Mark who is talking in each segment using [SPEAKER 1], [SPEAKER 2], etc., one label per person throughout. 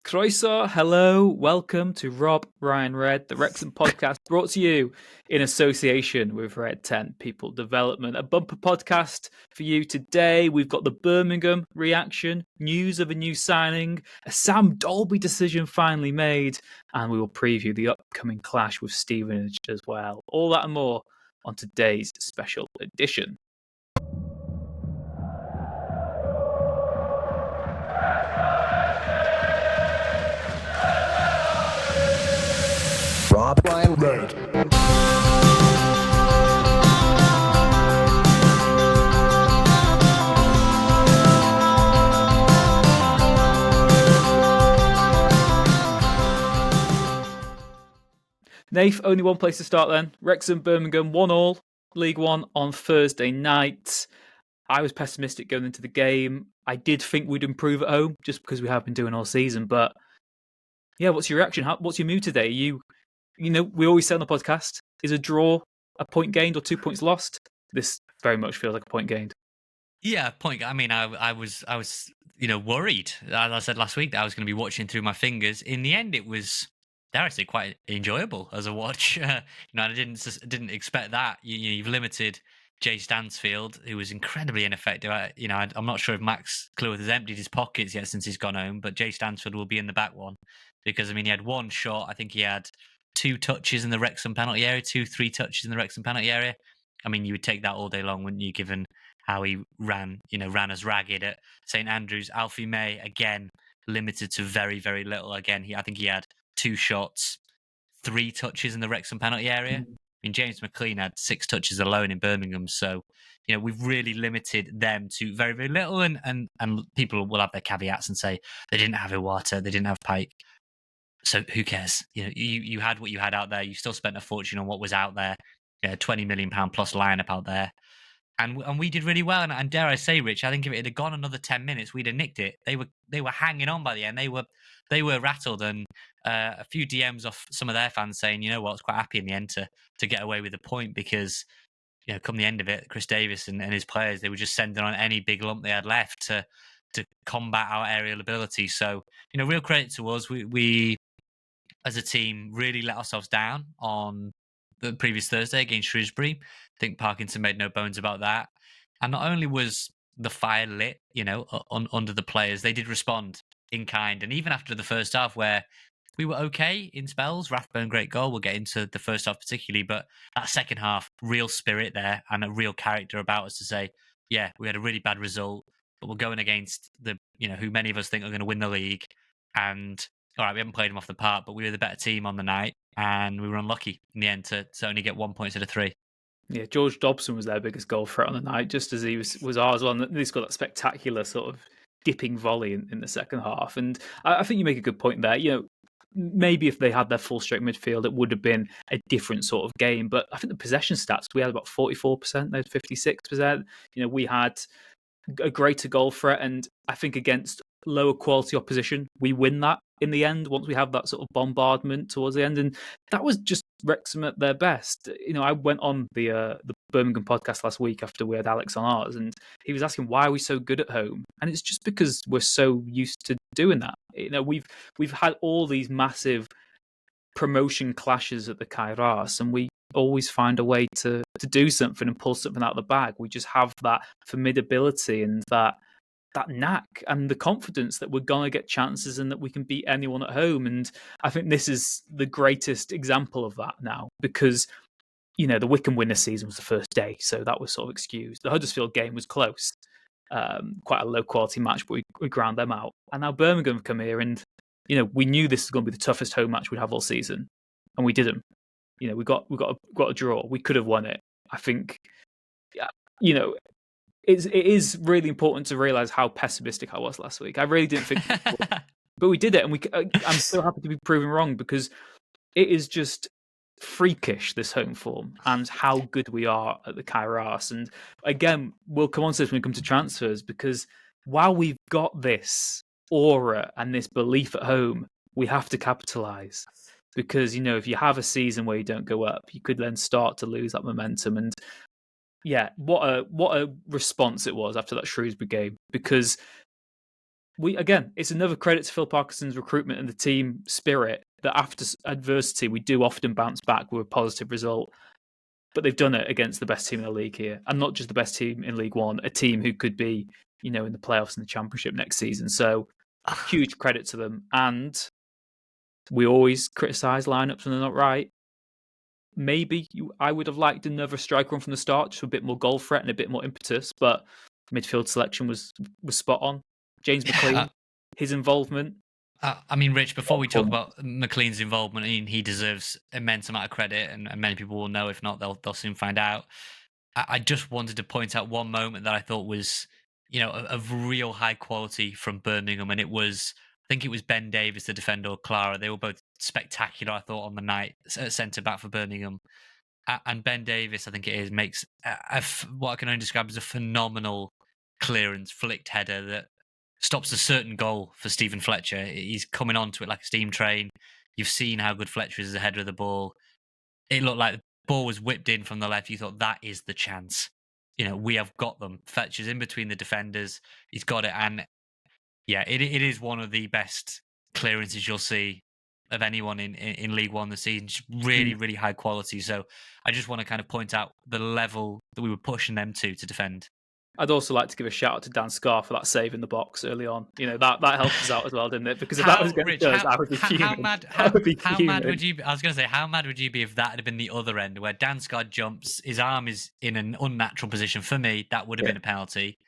[SPEAKER 1] Croeso, hello, welcome to Rob, Ryan, Red, the Wrexham podcast, brought to you in association with Red 10 People Development. A bumper podcast for you today. We've got the Birmingham reaction, news of a new signing, a Sam Dalby decision finally made, and we will preview the upcoming clash with Stevenage as well. All that and more on today's special edition.
[SPEAKER 2] Rob, Ryan, Red.
[SPEAKER 1] Nath, only one place to start then. Wrexham, Birmingham, 1-1, League One on Thursday night. I was pessimistic going into the game. I did think we'd improve at home, just because we have been doing all season. But yeah, what's your reaction? What's your mood today? We always say on the podcast, is a draw a point gained or 2 points lost? This very much feels like a point gained.
[SPEAKER 3] Yeah, point. I mean, I was worried. As I said last week, that I was going to be watching through my fingers. In the end, it was, dare I say, quite enjoyable as a watch. I didn't expect that. You've limited Jay Stansfield, who was incredibly ineffective. I'm not sure if Max Cleworth has emptied his pockets yet since he's gone home, but Jay Stansfield will be in the back one because he had one shot. I think he had 2 touches in the Wrexham penalty area, 3 touches in the Wrexham penalty area. I mean, you would take that all day long, wouldn't you, given how he ran as ragged at St Andrews. Alfie May, again, limited to very, very little. Again, I think he had 2 shots, 3 touches in the Wrexham penalty area. I mean, James McLean had 6 touches alone in Birmingham. So, we've really limited them to very, very little. And people will have their caveats and say they didn't have Iwata, they didn't have Pike. So who cares? You had what you had out there. You still spent a fortune on what was out there. £20 million plus lineup out there. And we did really well. And dare I say, Rich, I think if it had gone another 10 minutes, we'd have nicked it. They were hanging on by the end. They were rattled, and a few DMs off some of their fans saying, I was quite happy in the end to get away with the point because, come the end of it, Chris Davis and his players, they were just sending on any big lump they had left to combat our aerial ability. So, real credit to us. We as a team really let ourselves down on the previous Thursday against Shrewsbury. I think Parkinson made no bones about that. And not only was the fire lit, under the players, they did respond in kind. And even after the first half, where we were okay in spells, Rathbone, great goal. We'll get into the first half particularly, but that second half, real spirit there and a real character about us to say, yeah, we had a really bad result, but we're going against the, who many of us think are going to win the league. And all right, we haven't played them off the park, but we were the better team on the night, and we were unlucky in the end to only get 1 point out of 3.
[SPEAKER 1] Yeah, George Dobson was their biggest goal threat on the night, just as he was ours. Well, he's got that spectacular sort of dipping volley in the second half. And I think you make a good point there. Maybe if they had their full straight midfield, it would have been a different sort of game. But I think the possession stats, we had about 44%, they had 56%. We had a greater goal threat, and I think against lower quality opposition, we win that in the end once we have that sort of bombardment towards the end. And that was just Wrexham at their best. I went on the Birmingham podcast last week after we had Alex on ours, and he was asking why are we so good at home, and it's just because we're so used to doing that. We've had all these massive promotion clashes at the Kairos, and we always find a way to do something and pull something out of the bag. We just have that formidability and that knack and the confidence that we're going to get chances and that we can beat anyone at home. And I think this is the greatest example of that now because, the Wycombe win this season was the first day, so that was sort of excused. The Huddersfield game was close, quite a low quality match, but we ground them out. And now Birmingham have come here and, we knew this was going to be the toughest home match we'd have all season, and we didn't. We got a draw. We could have won it. I think, it is really important to realise how pessimistic I was last week. I really didn't think, but we did it, and I'm so happy to be proven wrong because it is just freakish, this home form and how good we are at the Kairos. And again, we'll come on to this when we come to transfers because while we've got this aura and this belief at home, we have to capitalise. Because, if you have a season where you don't go up, you could then start to lose that momentum. And yeah, what a response it was after that Shrewsbury game, because it's another credit to Phil Parkinson's recruitment and the team spirit that after adversity, we do often bounce back with a positive result. But they've done it against the best team in the league here, and not just the best team in League One, a team who could be, in the playoffs and the Championship next season. So huge credit to them. And we always criticise lineups when they're not right. Maybe I would have liked another striker on from the start, just a bit more goal threat and a bit more impetus. But midfield selection was spot on. James McLean, his involvement.
[SPEAKER 3] I mean, Rich, before we talk about McLean's involvement, I mean, he deserves immense amount of credit, and many people will know. If not, they'll soon find out. I just wanted to point out one moment that I thought was, of real high quality from Birmingham, and I think it was Ben Davies, the defender, or Clara. They were both spectacular, I thought, on the night at centre back for Birmingham. And Ben Davies, I think it is, makes what I can only describe as a phenomenal clearance, flicked header that stops a certain goal for Stephen Fletcher. He's coming onto it like a steam train. You've seen how good Fletcher is as a header of the ball. It looked like the ball was whipped in from the left. You thought, that is the chance. We have got them. Fletcher's in between the defenders. He's got it. And yeah, it is one of the best clearances you'll see of anyone in League One this season. Just really, really high quality. So I just want to kind of point out the level that we were pushing them to defend.
[SPEAKER 1] I'd also like to give a shout out to Dan Scarr for that save in the box early on. That helped us out as well, didn't it? Because if that was against us, I would be fuming.
[SPEAKER 3] How mad would you be? I was going to say, how mad would you be if that had been the other end, where Dan Scarr jumps, his arm is in an unnatural position? For me, that would have been a penalty.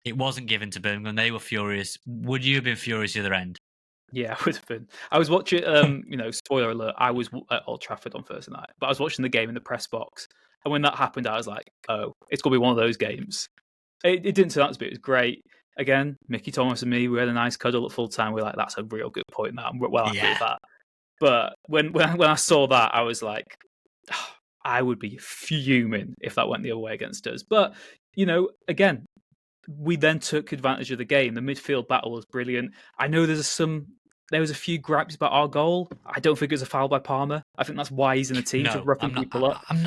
[SPEAKER 3] It wasn't given to Birmingham. They were furious. Would you have been furious the other end?
[SPEAKER 1] Yeah, I would have been. I was watching, spoiler alert, I was at Old Trafford on Thursday night, but I was watching the game in the press box. And when that happened, I was like, oh, it's going to be one of those games. It didn't turn out to be. It was great. Again, Mickey Thomas and me, we had a nice cuddle at full time. We were like, that's a real good point. I'm well happy with that. But when I saw that, I was like, oh, I would be fuming if that went the other way against us. But, again, we then took advantage of the game. The midfield battle was brilliant. I know there was a few gripes about our goal. I don't think it was a foul by Palmer. I think that's why he's in the team, to roughing people up.
[SPEAKER 3] I'm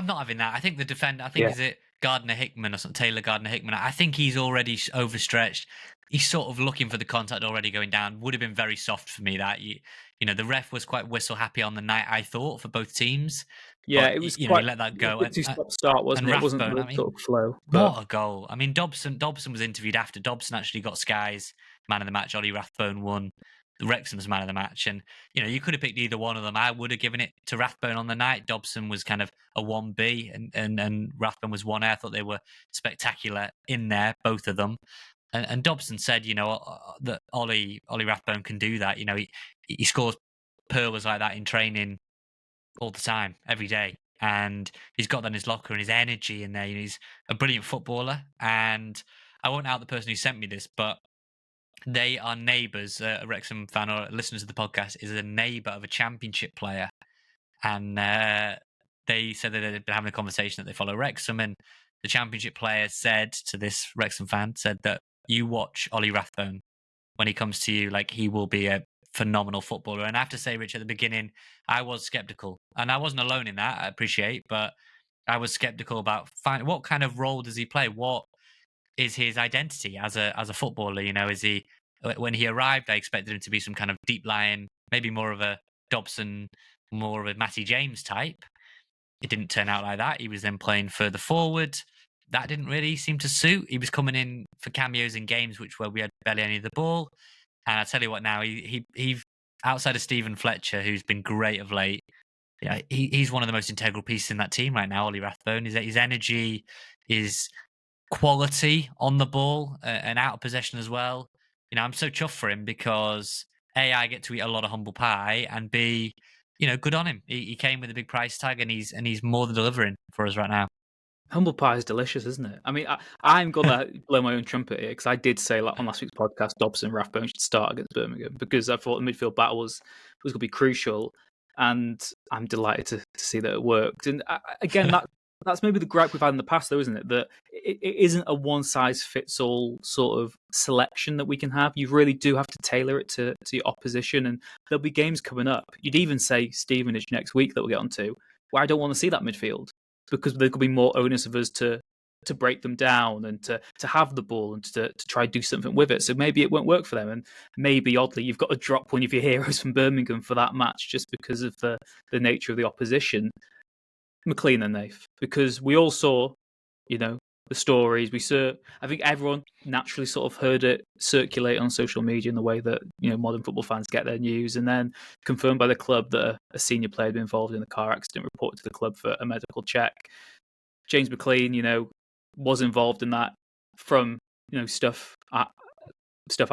[SPEAKER 3] not having that. I think the defender, is it Gardner Hickman or something, Taylor Gardner Hickman? I think he's already overstretched. He's sort of looking for the contact already going down. Would have been very soft for me that. The ref was quite whistle happy on the night, I thought, for both teams.
[SPEAKER 1] Yeah,
[SPEAKER 3] but,
[SPEAKER 1] it was
[SPEAKER 3] he let that go.
[SPEAKER 1] A two-stop start, wasn't it? It wasn't the sort of flow.
[SPEAKER 3] But what a goal. I mean, Dobson was interviewed after. Dobson actually got Sky's man of the match. Ollie Rathbone won the Wrexham's man of the match. And, you could have picked either one of them. I would have given it to Rathbone on the night. Dobson was kind of a 1B and Rathbone was 1A. I thought they were spectacular in there, both of them. And Dobson said, that Ollie Rathbone can do that. He scores pearlers like that in training all the time, every day. And he's got that in his locker and his energy in there. He's a brilliant footballer. And I won't out the person who sent me this, but they are neighbours. A Wrexham fan or listeners of the podcast is a neighbour of a Championship player. And they said that they'd been having a conversation that they follow Wrexham. And the Championship player said to this Wrexham fan, that you watch Ollie Rathbone when he comes to you, like he will be a phenomenal footballer. And I have to say, Rich, at the beginning, I was sceptical. And I wasn't alone in that, I appreciate. But I was sceptical about what kind of role does he play? What is his identity as a footballer? Is he, when he arrived, I expected him to be some kind of deep lying, maybe more of a Dobson, more of a Matty James type. It didn't turn out like that. He was then playing further forward. That didn't really seem to suit. He was coming in for cameos in games where we had barely any of the ball. And I tell you what, now he outside of Stephen Fletcher, who's been great of late, he's one of the most integral pieces in that team right now. Ollie Rathbone, his energy, his quality on the ball and out of possession as well. I'm so chuffed for him because A, I get to eat a lot of humble pie, and B, good on him. He came with a big price tag, and he's more than delivering for us right now.
[SPEAKER 1] Humble pie is delicious, isn't it? I mean, I'm going to blow my own trumpet here because I did say on last week's podcast, Dobson and Rathbone should start against Birmingham because I thought the midfield battle was going to be crucial, and I'm delighted to see that it worked. And again, that's maybe the gripe we've had in the past, though, isn't it? That it isn't a one-size-fits-all sort of selection that we can have. You really do have to tailor it to your opposition, and there'll be games coming up. You'd even say Stevenage next week that we'll get onto, where I don't want to see that midfield, because there could be more onus of us to break them down and to have the ball and to try to do something with it. So maybe it won't work for them, and maybe oddly you've got to drop one of your heroes from Birmingham for that match just because of the nature of the opposition. McLean and Nath, because we all saw, the stories. I think everyone naturally sort of heard it circulate on social media in the way that modern football fans get their news, and then confirmed by the club that a senior player had been involved in a car accident, reported to the club for a medical check. James McLean, was involved in that. From stuff I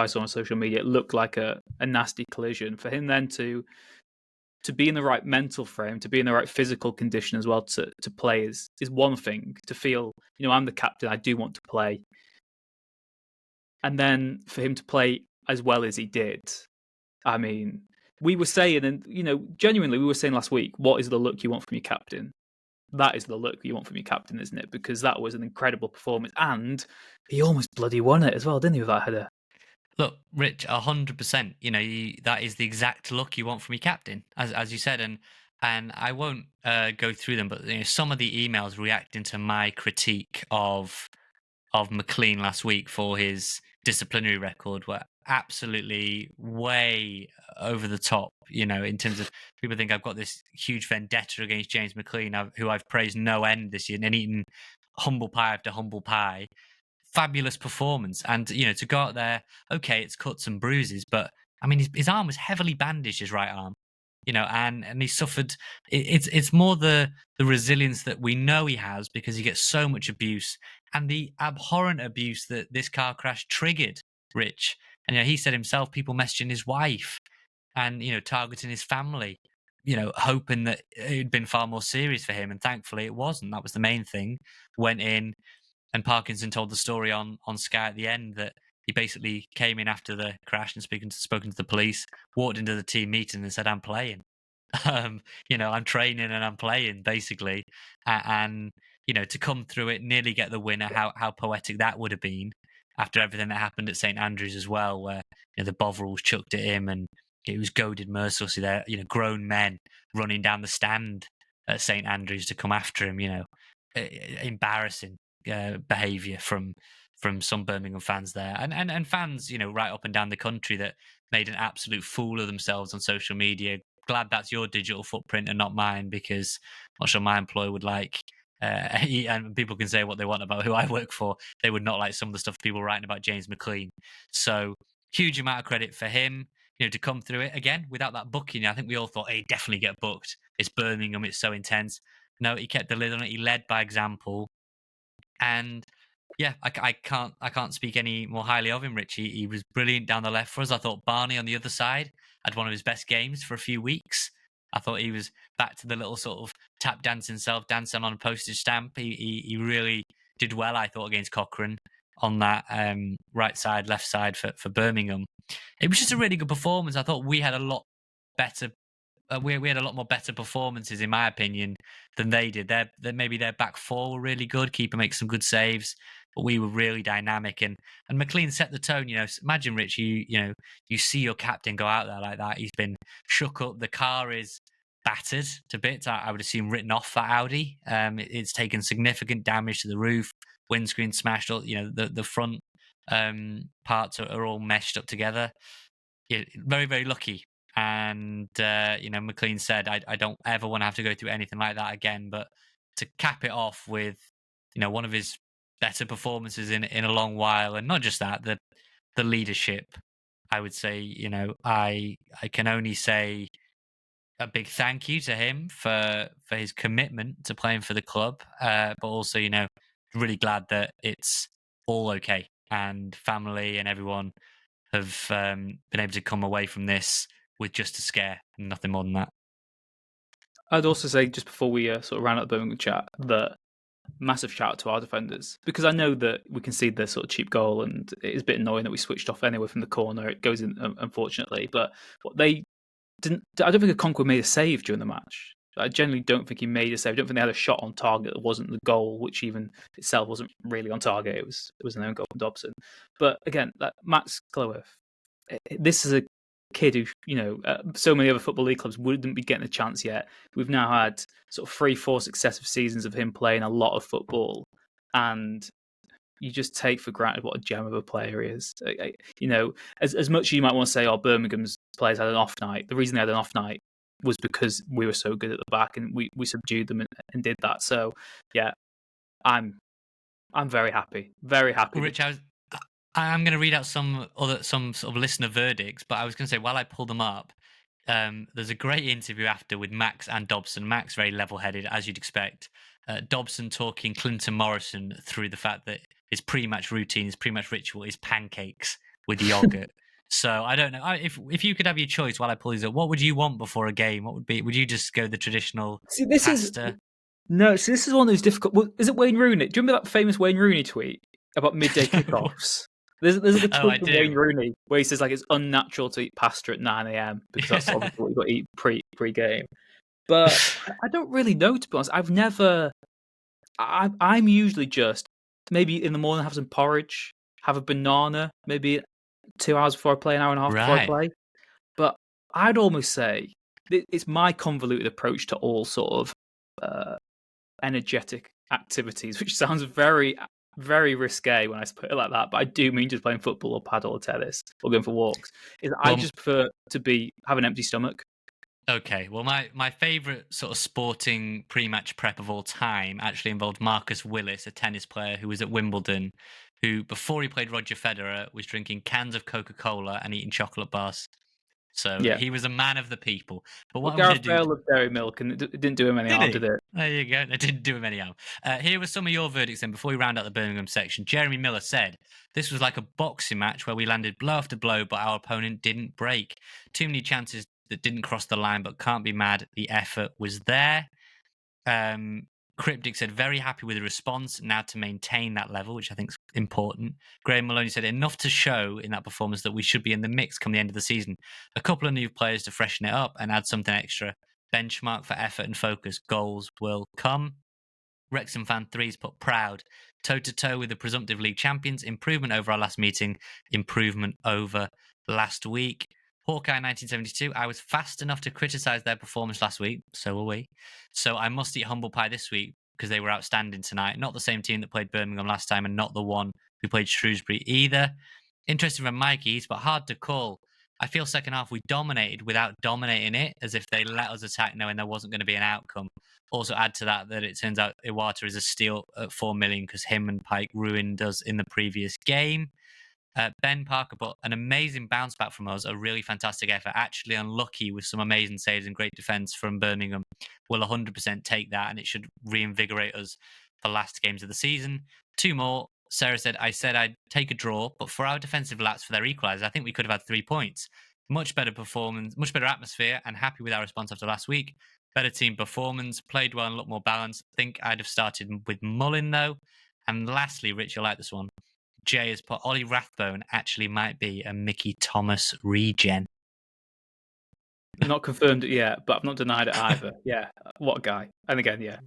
[SPEAKER 1] saw on social media, it looked like a nasty collision. For him then to be in the right mental frame, to be in the right physical condition as well to play is one thing. To feel, I'm the captain, I do want to play. And then for him to play as well as he did, I mean, we were saying, and genuinely, we were saying last week, what is the look you want from your captain? That is the look you want from your captain, isn't it? Because that was an incredible performance, and he almost bloody won it as well, didn't he, with that header?
[SPEAKER 3] Look, Rich, 100%. That is the exact look you want from your captain, as you said, and I won't go through them, but some of the emails reacting to my critique of McLean last week for his disciplinary record were absolutely way over the top. In terms of people think I've got this huge vendetta against James McLean, who I've praised no end this year and eaten humble pie after humble pie. Fabulous performance, and to go out there, okay, it's cuts and bruises, but I mean his arm was heavily bandaged, his right arm, and he suffered. It's more the resilience that we know he has because he gets so much abuse, and the abhorrent abuse that this car crash triggered, Rich. And he said himself, people messaging his wife and targeting his family, hoping that it had been far more serious for him, and thankfully it wasn't. That was the main thing. Went in. And Parkinson told the story on Sky at the end that he basically came in after the crash and spoken to the police, walked into the team meeting and said, "I'm playing, I'm training and I'm playing," basically. And to come through it, nearly get the winner. How poetic that would have been after everything that happened at St Andrews as well, where the Bovrils chucked at him and it was goaded mercilessly. There, grown men running down the stand at St Andrews to come after him. Embarrassing behaviour from some Birmingham fans there, and fans right up and down the country that made an absolute fool of themselves on social media. Glad that's your digital footprint and not mine, because I'm not sure my employer would like. And people can say what they want about who I work for. They would not like some of the stuff people writing about James McLean. So huge amount of credit for him. To come through it again without that booking. I think we all thought, hey, definitely get booked. It's Birmingham. It's so intense. No, he kept the lid on it. He led by example. And yeah, I can't speak any more highly of him, Richie. He was brilliant down the left for us. I thought Barney on the other side had one of his best games for a few weeks. I thought he was back to the little sort of tap dancing self, dancing on a postage stamp. He really did well, I thought, against Cochrane on that right side, left side for Birmingham. It was just a really good performance. I thought we had a lot better. We had a lot more better performances, in my opinion, than they did. Maybe their back four were really good. Keeper makes some good saves, but we were really dynamic. And McLean set the tone. Imagine, Rich, you see your captain go out there like that. He's been shook up. The car is battered to bits. I would assume written off that Audi. It's taken significant damage to the roof, windscreen smashed. The front parts are all meshed up together. Yeah, very, very lucky. And McLean said, I don't ever want to have to go through anything like that again. But to cap it off with one of his better performances in a long while, and not just that, the leadership, I would say, I can only say a big thank you to him for his commitment to playing for the club, but also really glad that it's all okay and family and everyone have been able to come away from this with just a scare and nothing more than that.
[SPEAKER 1] I'd also say, just before we sort of round up the Birmingham chat, that massive shout out to our defenders, because I know that we can see the sort of cheap goal and it is a bit annoying that we switched off anyway from the corner. It goes in, unfortunately, but what they didn't. I don't think Okonkwo made a save during the match. I generally don't think he made a save. I don't think they had a shot on target that wasn't the goal, which even itself wasn't really on target. It was an own goal from Dobson. But again, Max Cleworth, this is a kid who, so many other Football League clubs wouldn't be getting a chance yet. We've now had sort of 3-4 successive seasons of him playing a lot of football. and you just take for granted what a gem of a player he is. As much as you might want to say, "Oh, Birmingham's players had an off night," the reason they had an off night was because we were so good at the back and we subdued them and did that. So, yeah, I'm very happy, very happy.
[SPEAKER 3] Rich, I'm going to read out some sort of listener verdicts, but I was going to say while I pull them up, there's a great interview after with Max and Dobson. Max very level-headed, as you'd expect. Dobson talking Clinton Morrison through the fact that his pre-match routine, his pre-match ritual is pancakes with yogurt. So I don't know if you could have your choice while I pull these up. What would you want before a game? What would you just go the traditional pasta?
[SPEAKER 1] This is one of those difficult. Well, is it Wayne Rooney? Do you remember that famous Wayne Rooney tweet about midday kickoffs? There's like a tweet from Wayne Rooney where he says like it's unnatural to eat pasta at 9 a.m. because that's obviously what you've got to eat pre-game. But I don't really know, to be honest. I've never. I'm usually just maybe in the morning have some porridge, have a banana, maybe 2 hours before I play, an hour and a half before I play. But I'd almost say it's my convoluted approach to all sort of energetic activities, which sounds very, very risque when I put it like that. But I do mean just playing football or paddle or tennis or going for walks. I just prefer to have an empty stomach.
[SPEAKER 3] Okay, well, my favourite sort of sporting pre-match prep of all time actually involved Marcus Willis, a tennis player who was at Wimbledon, who, before he played Roger Federer, was drinking cans of Coca-Cola and eating chocolate bars. So he was a man of the people. But what
[SPEAKER 1] Gareth Bale loved dairy milk, and it didn't do him any harm, did it?
[SPEAKER 3] There you go. It didn't do him any harm. Here were some of your verdicts then, before we round out the Birmingham section. Jeremy Miller said, "This was like a boxing match where we landed blow after blow, but our opponent didn't break. Too many chances that didn't cross the line, but can't be mad. The effort was there." Cryptic said, "Very happy with the response, now to maintain that level," which I think is important. Graham Maloney said, "Enough to show in that performance that we should be in the mix come the end of the season. A couple of new players to freshen it up and add something extra. Benchmark for effort and focus. Goals will come." Wrexham fan 3's put proud. Toe-to-toe with the presumptive league champions. Improvement over our last meeting. Improvement over last week. Hawkeye 1972, "I was fast enough to criticise their performance last week, so were we. So I must eat humble pie this week because they were outstanding tonight. Not the same team that played Birmingham last time and not the one who played Shrewsbury either." Interesting from Mikey's, but hard to call. "I feel second half we dominated without dominating it, as if they let us attack knowing there wasn't going to be an outcome. Also add to that it turns out Iwata is a steal at 4 million because him and Pike ruined us in the previous game." Ben Parker, but an amazing bounce back from us, a really fantastic effort. Actually unlucky with some amazing saves and great defence from Birmingham. Will 100% take that, and it should reinvigorate us for last games of the season. 2 more. Sarah said, "I said I'd take a draw, but for our defensive laps for their equaliser, I think we could have had 3 points. Much better performance, much better atmosphere, and happy with our response after last week. Better team performance, played well and looked more balanced. Think I'd have started with Mullin though." And lastly, Rich, you'll like this one. Jay has put, "Ollie Rathbone actually might be a Mickey Thomas regen."
[SPEAKER 1] Not confirmed it yet, but I've not denied it either. Yeah, what a guy. And again, yeah,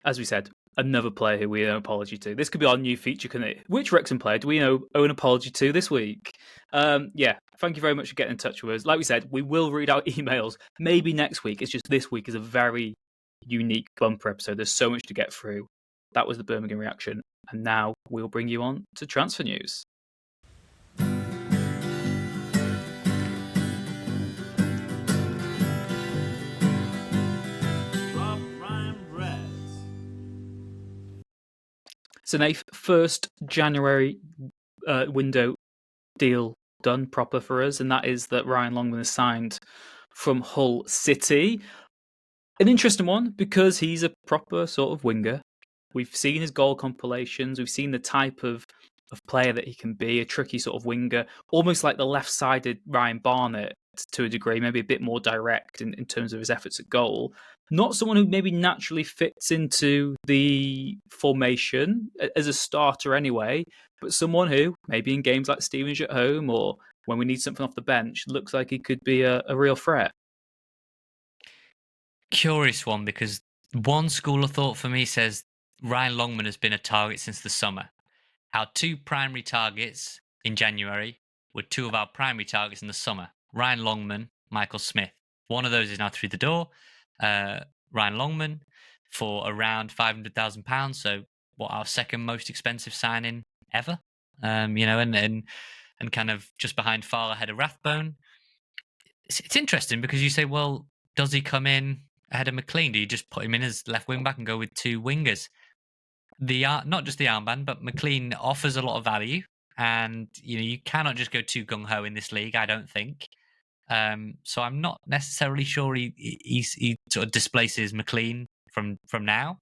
[SPEAKER 1] as we said, another player who we owe an apology to. This could be our new feature, couldn't it? Which Wrexham player do we owe an apology to this week? Yeah, thank you very much for getting in touch with us. Like we said, we will read out emails maybe next week. It's just this week is a very unique bumper episode. There's so much to get through. That was the Birmingham reaction. And now we'll bring you on to transfer news. So, Nath, 1st January window deal done proper for us, and that is that Ryan Longman is signed from Hull City. An interesting one because he's a proper sort of winger. We've seen his goal compilations. We've seen the type of player that he can be, a tricky sort of winger, almost like the left-sided Ryan Barnett to a degree, maybe a bit more direct in terms of his efforts at goal. Not someone who maybe naturally fits into the formation as a starter anyway, but someone who, maybe in games like Stevenage at home or when we need something off the bench, looks like he could be a real threat.
[SPEAKER 3] Curious one, because one school of thought for me says Ryan Longman has been a target since the summer. Our 2 primary targets in January were 2 of our primary targets in the summer. Ryan Longman, Michael Smith. One of those is now through the door. Ryan Longman for around £500,000, so our second most expensive signing ever. And kind of just behind, far ahead of Rathbone. It's interesting because you say, well, does he come in ahead of McLean? Do you just put him in as left wing back and go with two wingers? Not just the armband, but McLean offers a lot of value, and you cannot just go too gung ho in this league, I don't think. So I'm not necessarily sure he sort of displaces McLean from now.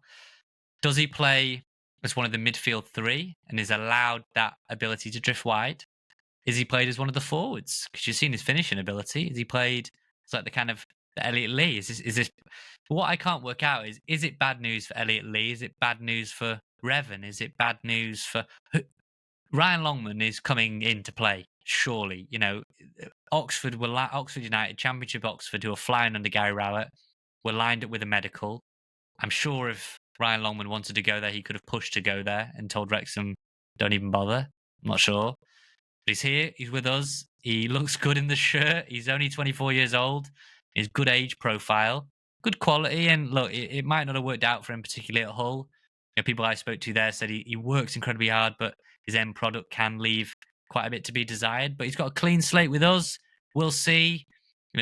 [SPEAKER 3] Does he play as one of the midfield three and is allowed that ability to drift wide? Is he played as one of the forwards? Because you've seen his finishing ability. Is he played as like the kind of the Elliot Lee? Is this what I can't work out is it bad news for Elliot Lee? Is it bad news for Revan? Is it bad news for Ryan Longman is coming in to play? Surely, Oxford United, Championship Oxford, who are flying under Gary Rowett, were lined up with a medical. I'm sure if Ryan Longman wanted to go there, he could have pushed to go there and told Wrexham, don't even bother. I'm not sure. But he's here. He's with us. He looks good in the shirt. He's only 24 years old. His good age profile, good quality. And look, it might not have worked out for him, particularly at Hull. People I spoke to there said he works incredibly hard, but his end product can leave quite a bit to be desired. But he's got a clean slate with us. We'll see.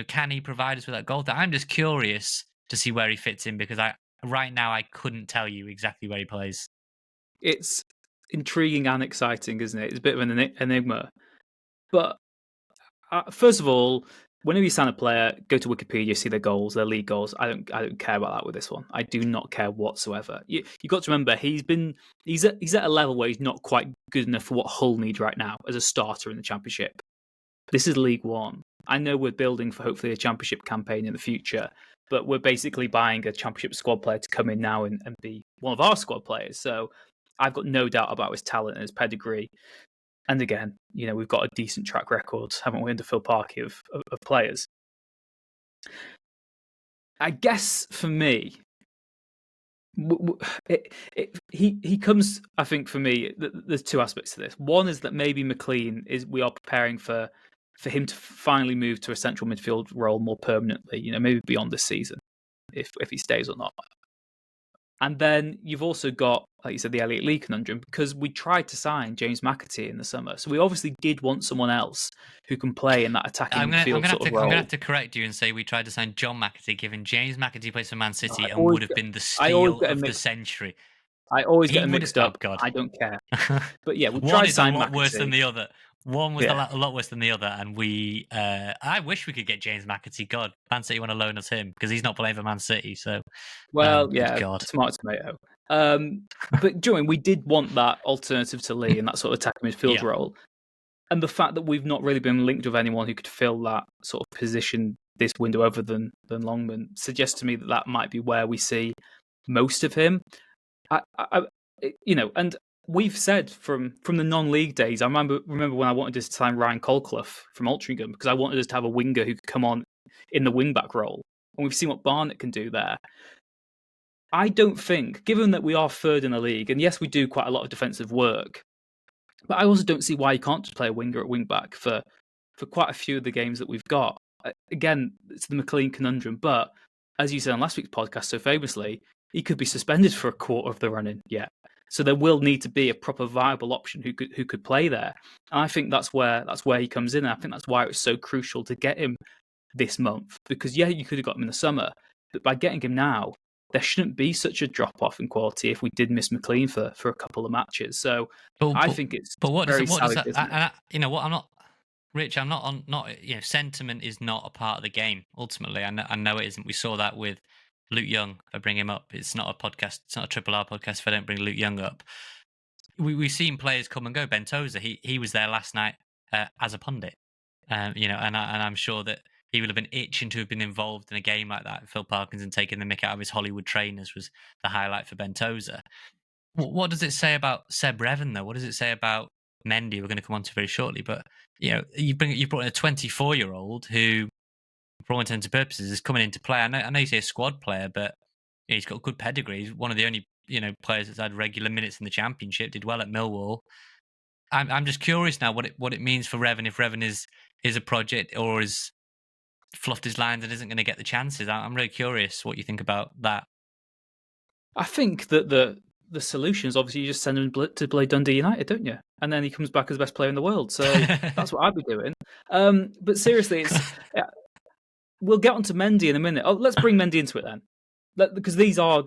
[SPEAKER 3] Can he provide us with that goal? I'm just curious to see where he fits in, because right now I couldn't tell you exactly where he plays.
[SPEAKER 1] It's intriguing and exciting, isn't it? It's a bit of an enigma. But first of all, whenever you sign a player, go to Wikipedia, see their goals, their league goals. I don't care about that with this one. I do not care whatsoever. You got to remember he's at a level where he's not quite good enough for what Hull need right now as a starter in the Championship. This is League One. I know we're building for hopefully a Championship campaign in the future, but we're basically buying a Championship squad player to come in now and be one of our squad players. So I've got no doubt about his talent and his pedigree. And again, we've got a decent track record, haven't we, under Phil Parkey of players. I guess for me, he comes. I think for me, there's two aspects to this. One is that maybe McLean we are preparing for him to finally move to a central midfield role more permanently. Maybe beyond this season, if he stays or not. And then you've also got, like you said, the Elliot Lee conundrum, because we tried to sign James McAtee in the summer. So we obviously did want someone else who can play in that attacking midfield sort of role.
[SPEAKER 3] I'm going to have to correct you and say we tried to sign John McAtee, given James McAtee plays for Man City and would have been the steal of the century.
[SPEAKER 1] I always get mixed up. God. I don't care. But yeah, we tried to sign McAtee.
[SPEAKER 3] One is a lot worse than the other. One was a lot worse than the other, and we. I wish we could get James McAtee. God, Man City want to loan us him because he's not playing for Man City. So,
[SPEAKER 1] God. Tomato. But Joey, we did want that alternative to Lee in that sort of attacking midfield role, and the fact that we've not really been linked with anyone who could fill that sort of position this window other than Longman suggests to me that might be where we see most of him. And we've said from the non-league days. I remember when I wanted us to sign Ryan Colclough from Altrincham because I wanted us to have a winger who could come on in the wing-back role. And we've seen what Barnett can do there. I don't think, given that we are third in the league, and yes, we do quite a lot of defensive work, but I also don't see why you can't just play a winger at wing-back for quite a few of the games that we've got. Again, it's the McLean conundrum, but as you said on last week's podcast so famously, he could be suspended for a quarter of the run-in yet. So there will need to be a proper viable option who could play there. And I think that's where he comes in. And I think that's why it was so crucial to get him this month. Because you could have got him in the summer, but by getting him now, there shouldn't be such a drop-off in quality if we did miss McLean for a couple of matches. So I think it's very solid.
[SPEAKER 3] I'm not Rich. I'm not. Sentiment is not a part of the game. Ultimately, I know it isn't. We saw that with Luke Young. If I bring him up, it's not a podcast. It's not a Triple R podcast if I don't bring Luke Young up. We've seen players come and go. Ben Tozer, he was there last night as a pundit, and I'm sure that he would have been itching to have been involved in a game like that. Phil Parkinson taking the mick out of his Hollywood trainers was the highlight for Ben Tozer. What does it say about Seb Revan, though? What does it say about Mendy? We're going to come on to very shortly, but you brought in a 24-year-old who, for all intents and purposes, is coming into play. I know you say a squad player, but he's got good pedigree. He's one of the only players that's had regular minutes in the Championship. Did well at Millwall. I'm just curious now what it means for Revan, if Revan is a project or is fluffed his lines and isn't going to get the chances. I'm really curious what you think about that.
[SPEAKER 1] I think that the solution is obviously you just send him to play Dundee United, don't you? And then he comes back as the best player in the world. So that's what I'd be doing. But seriously, we'll get onto Mendy in a minute. Oh, let's bring Mendy into it then, because these are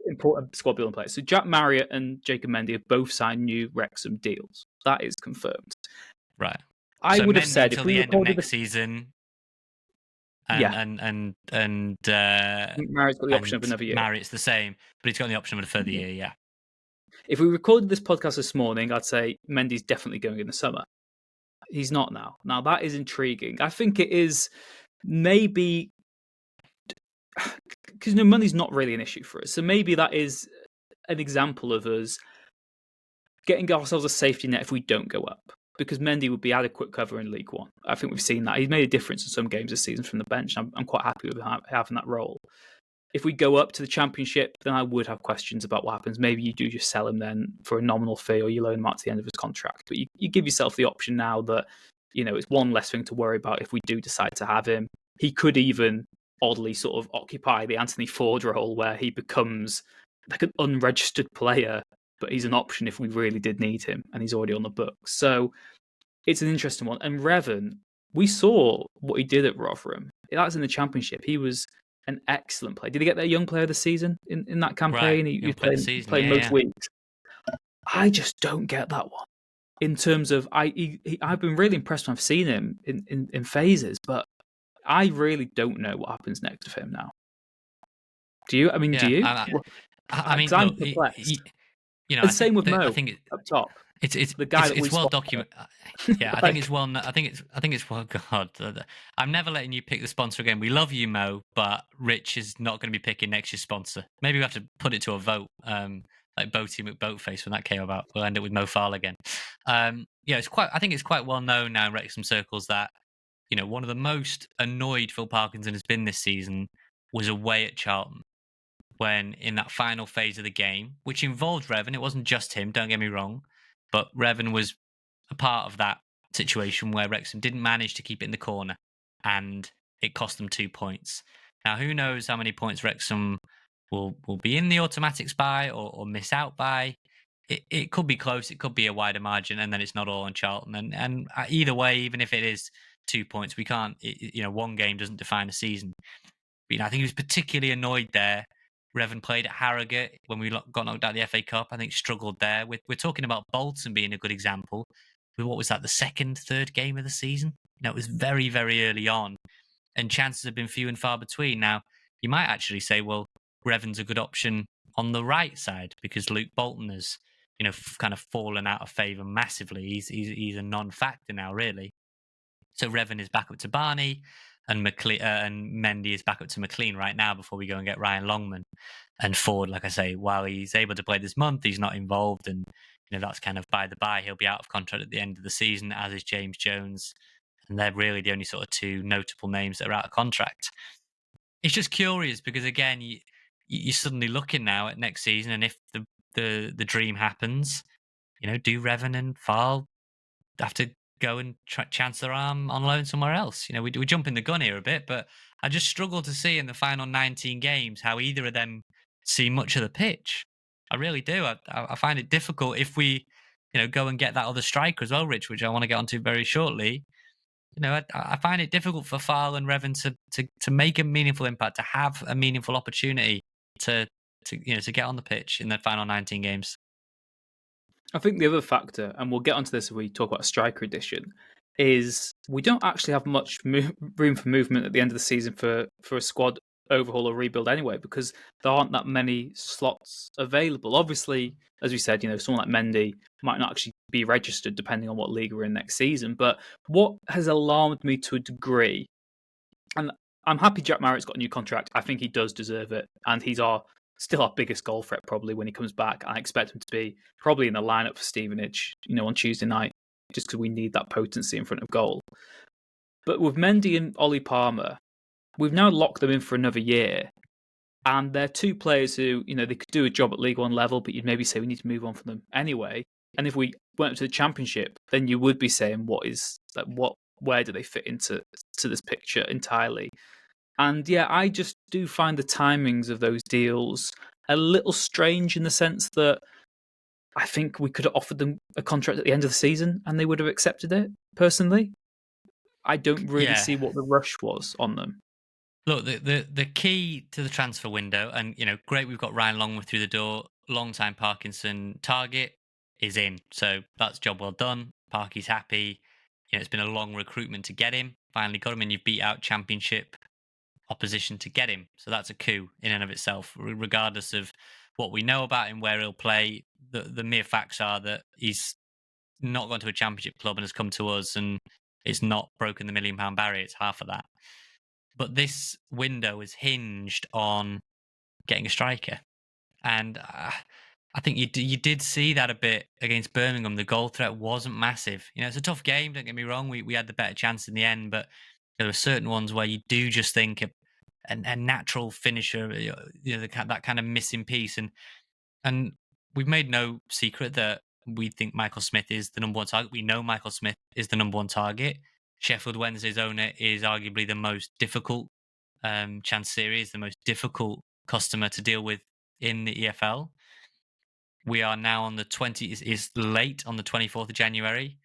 [SPEAKER 1] important squad building players. So Jack Marriott and Jacob Mendy have both signed new Wrexham deals. That is confirmed.
[SPEAKER 3] Right.
[SPEAKER 1] I would have said
[SPEAKER 3] until the end of next season. And
[SPEAKER 1] Marriott's got the option of another year.
[SPEAKER 3] Marriott's the same, but he's got the option of a further year. Yeah.
[SPEAKER 1] If we recorded this podcast this morning, I'd say Mendy's definitely going in the summer. He's not now. Now that is intriguing. I think it is maybe because money's not really an issue for us. So maybe that is an example of us getting ourselves a safety net if we don't go up. Because Mendy would be adequate cover in League One. I think we've seen that. He's made a difference in some games this season from the bench. I'm quite happy with having that role. If we go up to the Championship, then I would have questions about what happens. Maybe you do just sell him then for a nominal fee, or you loan him out to the end of his contract. But you give yourself the option now that, it's one less thing to worry about if we do decide to have him. He could even oddly sort of occupy the Anthony Ford role where he becomes like an unregistered player, but he's an option if we really did need him, and he's already on the books. So it's an interesting one. And Revan, we saw what he did at Rotherham. That's in the Championship. He was an excellent player. Did he get their Young Player of the Season in that campaign?
[SPEAKER 3] Right.
[SPEAKER 1] He played most weeks. I just don't get that one. In terms of, I've been really impressed when I've seen him in phases, but I really don't know what happens next with him now. Do you? Do you?
[SPEAKER 3] I'm
[SPEAKER 1] perplexed.
[SPEAKER 3] And
[SPEAKER 1] same with Mo. I think up top.
[SPEAKER 3] It's
[SPEAKER 1] the guy
[SPEAKER 3] it's well documented. Yeah, I think it's well. I think it's well. God, I'm never letting you pick the sponsor again. We love you, Mo, but Rich is not going to be picking next year's sponsor. Maybe we have to put it to a vote, like Boaty McBoatface when that came about. We'll end up with Mo Farl again. It's quite. I think it's quite well known now in Wrexham circles that one of the most annoyed Phil Parkinson has been this season was away at Charlton. When in that final phase of the game, which involved Revan, it wasn't just him, don't get me wrong, but Revan was a part of that situation where Wrexham didn't manage to keep it in the corner and it cost them 2 points. Now, who knows how many points Wrexham will be in the automatics by or miss out by. It could be close, it could be a wider margin, and then it's not all on Charlton. And either way, even if it is 2 points, we can't, one game doesn't define a season. But, I think he was particularly annoyed there. Revan played at Harrogate when we got knocked out of the FA Cup. I think struggled there. We're talking about Bolton being a good example. What was that, the third game of the season? It was very, very early on, and chances have been few and far between. Now, you might actually say, well, Revan's a good option on the right side because Luke Bolton has, kind of fallen out of favour massively. He's a non-factor now, really. So Revan is back up to Barney. And Mendy is back up to McLean right now before we go and get Ryan Longman. And Ford, like I say, while he's able to play this month, he's not involved. And, that's kind of by the by. He'll be out of contract at the end of the season, as is James Jones. And they're really the only sort of two notable names that are out of contract. It's just curious because, again, you're suddenly looking now at next season. And if the dream happens, do Revan and Farl have to go and chance their arm on loan somewhere else? We jump in the gun here a bit, but I just struggle to see in the final 19 games how either of them see much of the pitch. I really do. I find it difficult if we, go and get that other striker as well, Rich, which I want to get onto very shortly. I find it difficult for Farl and Revan to make a meaningful impact, to have a meaningful opportunity to get on the pitch in the final 19 games.
[SPEAKER 1] I think the other factor, and we'll get onto this if we talk about a striker edition, is we don't actually have much room for movement at the end of the season for a squad overhaul or rebuild anyway, because there aren't that many slots available. Obviously, as we said, someone like Mendy might not actually be registered depending on what league we're in next season. But what has alarmed me to a degree, and I'm happy Jack Marriott's got a new contract. I think he does deserve it, and he's still our biggest goal threat probably when he comes back. I expect him to be probably in the lineup for Stevenage, on Tuesday night, just because we need that potency in front of goal. But with Mendy and Ollie Palmer, we've now locked them in for another year. And they're two players who, they could do a job at League One level, but you'd maybe say we need to move on from them anyway. And if we went up to the Championship, then you would be saying, where do they fit into this picture entirely? And yeah, I just do find the timings of those deals a little strange in the sense that I think we could have offered them a contract at the end of the season and they would have accepted it, personally. I don't really see what the rush was on them.
[SPEAKER 3] Look, the key to the transfer window, and great, we've got Ryan Longman through the door. Long-time Parkinson target is in, so that's job well done. Parky's happy. It's been a long recruitment to get him. Finally got him, and you've beat out Championship opposition to get him. So that's a coup in and of itself, regardless of what we know about him, where he'll play. The mere facts are that he's not gone to a Championship club and has come to us, and it's not broken the £1 million barrier. It's half of that. But this window is hinged on getting a striker. And I think you did see that a bit against Birmingham. The goal threat wasn't massive. It's a tough game, don't get me wrong. We had the better chance in the end, but there were certain ones where you do just think a natural finisher, that kind of missing piece. And we've made no secret that we think Michael Smith is the number one target. We know Michael Smith is the number one target. Sheffield Wednesday's owner is arguably the most difficult chance series, the most difficult customer to deal with in the EFL. We are now on the 20th, is late on the 24th of January,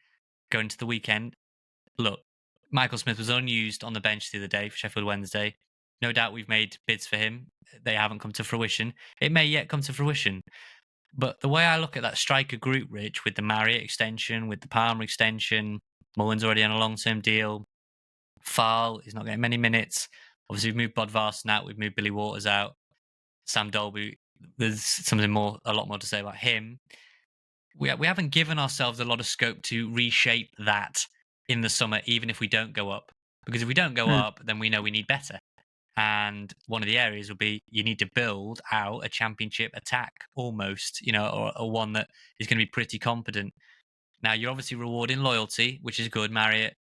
[SPEAKER 3] going to the weekend. Look, Michael Smith was unused on the bench the other day for Sheffield Wednesday. No doubt we've made bids for him. They haven't come to fruition. It may yet come to fruition. But the way I look at that striker group, Rich, with the Marriott extension, with the Palmer extension, Mullen's already on a long-term deal. Fal is not getting many minutes. Obviously, we've moved Bodvarsson out. We've moved Billy Waters out. Sam Dalby, there's a lot more to say about him. We haven't given ourselves a lot of scope to reshape that in the summer, even if we don't go up. Because if we don't go up, then we know we need better. And one of the areas will be you need to build out a Championship attack almost, or one that is going to be pretty competent. Now, you're obviously rewarding loyalty, which is good. Marriott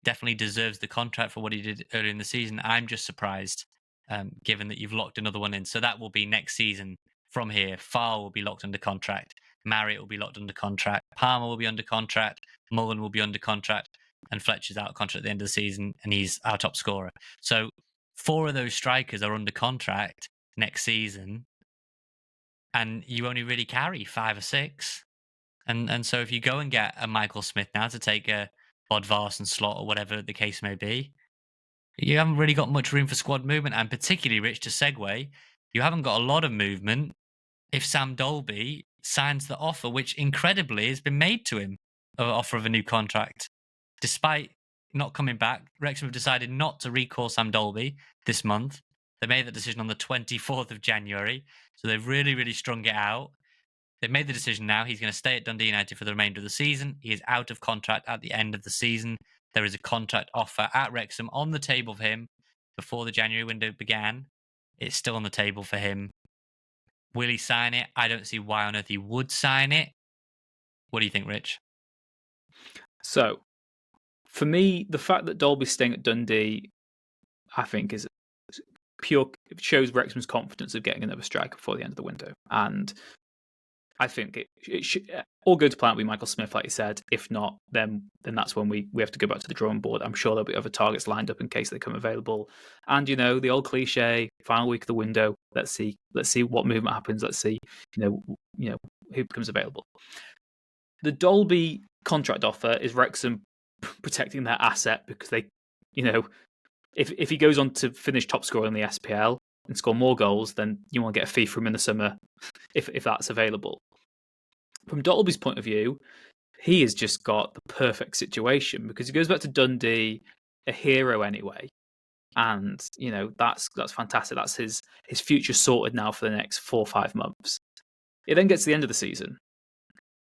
[SPEAKER 3] definitely deserves the contract for what he did earlier in the season. I'm just surprised, given that you've locked another one in. So that will be next season from here. Fal will be locked under contract. Marriott will be locked under contract. Palmer will be under contract. Mullen will be under contract. And Fletcher's out of contract at the end of the season, and he's our top scorer. So 4 of those strikers are under contract next season, and you only really carry 5 or 6. And so if you go and get a Michael Smith now to take a Bodvarsson slot or whatever the case may be, you haven't really got much room for squad movement. And particularly, Rich, to segue, you haven't got a lot of movement if Sam Dalby signs the offer, which incredibly has been made to him, of offer of a new contract. Despite not coming back, Wrexham have decided not to recall Sam Dalby this month. They made that decision on the 24th of January. So they've really, really strung it out. They've made the decision now. He's going to stay at Dundee United for the remainder of the season. He is out of contract at the end of the season. There is a contract offer at Wrexham on the table for him before the January window began. It's still on the table for him. Will he sign it? I don't see why on earth he would sign it. What do you think, Rich?
[SPEAKER 1] So, for me, the fact that Dalby's staying at Dundee, I think, is pure. It shows Wrexham's confidence of getting another striker before the end of the window. And I think it should all go to plan with Michael Smith, like you said. If not, then that's when we have to go back to the drawing board. I'm sure there'll be other targets lined up in case they come available. And the old cliche, final week of the window. Let's see what movement happens. Let's see, who becomes available. The Dalby contract offer is Wrexham protecting their asset because they, if he goes on to finish top scorer in the SPL and score more goals, then you want to get a fee from him in the summer if that's available. From Dalby's point of view, he has just got the perfect situation because he goes back to Dundee, a hero anyway, and that's fantastic. That's his future sorted now for the next 4 or 5 months. It then gets to the end of the season.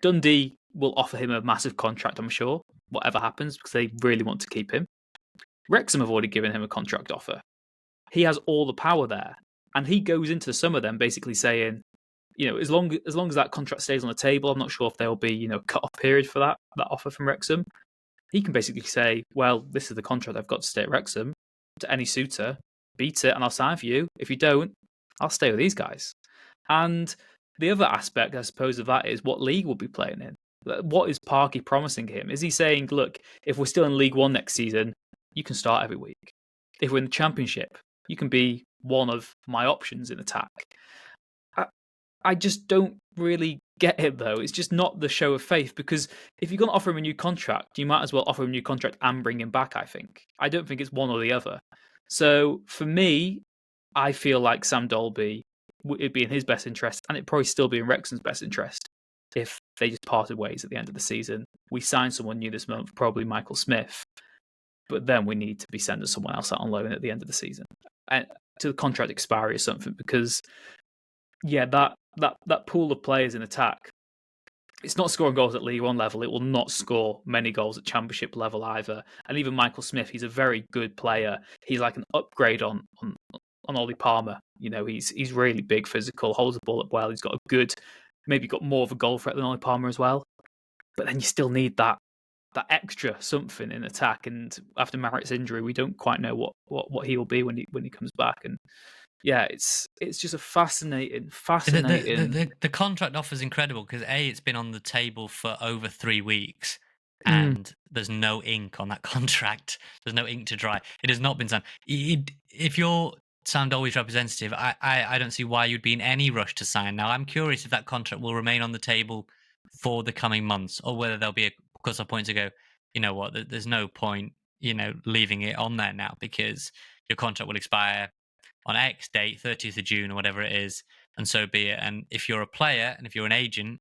[SPEAKER 1] Dundee will offer him a massive contract, I'm sure, whatever happens, because they really want to keep him. Wrexham have already given him a contract offer. He has all the power there, and he goes into the summer then basically saying, as long as that contract stays on the table, I'm not sure if there will be a cut-off period for that offer from Wrexham. He can basically say, well, this is the contract I've got to stay at Wrexham. To any suitor, beat it and I'll sign for you. If you don't, I'll stay with these guys. And the other aspect, I suppose, of that is what league we'll be playing in. What is Parky promising him? Is he saying, look, if we're still in League One next season, you can start every week. If we're in the Championship, you can be one of my options in attack. I just don't really get it, though. It's just not the show of faith, because if you're going to offer him a new contract, you might as well offer him a new contract and bring him back, I think. I don't think it's one or the other. So for me, I feel like Sam Dalby, it'd be in his best interest, and it'd probably still be in Wrexham's best interest if they just parted ways at the end of the season. We signed someone new this month, probably Michael Smith, but then we need to be sending someone else out on loan at the end of the season, and to the contract expiry or something, because that pool of players in attack, it's not scoring goals at League One level. It will not score many goals at Championship level either. And even Michael Smith, he's a very good player. He's like an upgrade on Ollie Palmer. He's really big, physical, holds the ball up well. He's got maybe got more of a goal threat than Ollie Palmer as well. But then you still need that extra something in attack. And after Marriott's injury, we don't quite know what he will be when he comes back. And yeah, it's just a fascinating.
[SPEAKER 3] The contract offer is incredible because it's been on the table for over 3 weeks, and there's no ink on that contract. There's no ink to dry. It has not been signed. If you're Sam Dalby's representative, I don't see why you'd be in any rush to sign. Now, I'm curious if that contract will remain on the table for the coming months, or whether there'll be a couple of points to go, you know what, there's no point, leaving it on there now, because your contract will expire on X date, 30th of June or whatever it is, and so be it. And if you're a player and if you're an agent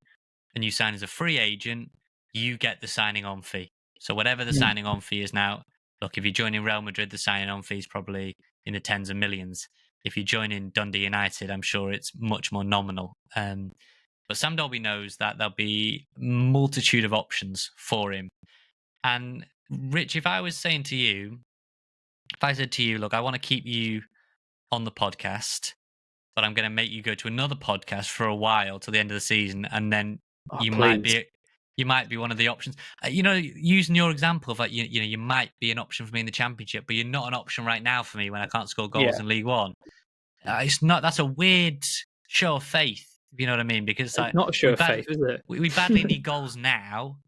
[SPEAKER 3] and you sign as a free agent, you get the signing on fee. So whatever the signing on fee is now, look, if you're joining Real Madrid, the signing on fee is probably in the tens of millions. If you join in Dundee United, I'm sure it's much more nominal. But Sam Dalby knows that there'll be multitude of options for him. And Rich, if I said to you, look, I want to keep you on the podcast, but I'm going to make you go to another podcast for a while till the end of the season, and then you might be one of the options. Using your example of you might be an option for me in the Championship, but you're not an option right now for me when I can't score goals in League One. It's not. That's a weird show of faith, if you know what I mean. Because
[SPEAKER 1] it's not a show of faith, is it?
[SPEAKER 3] We badly need goals now.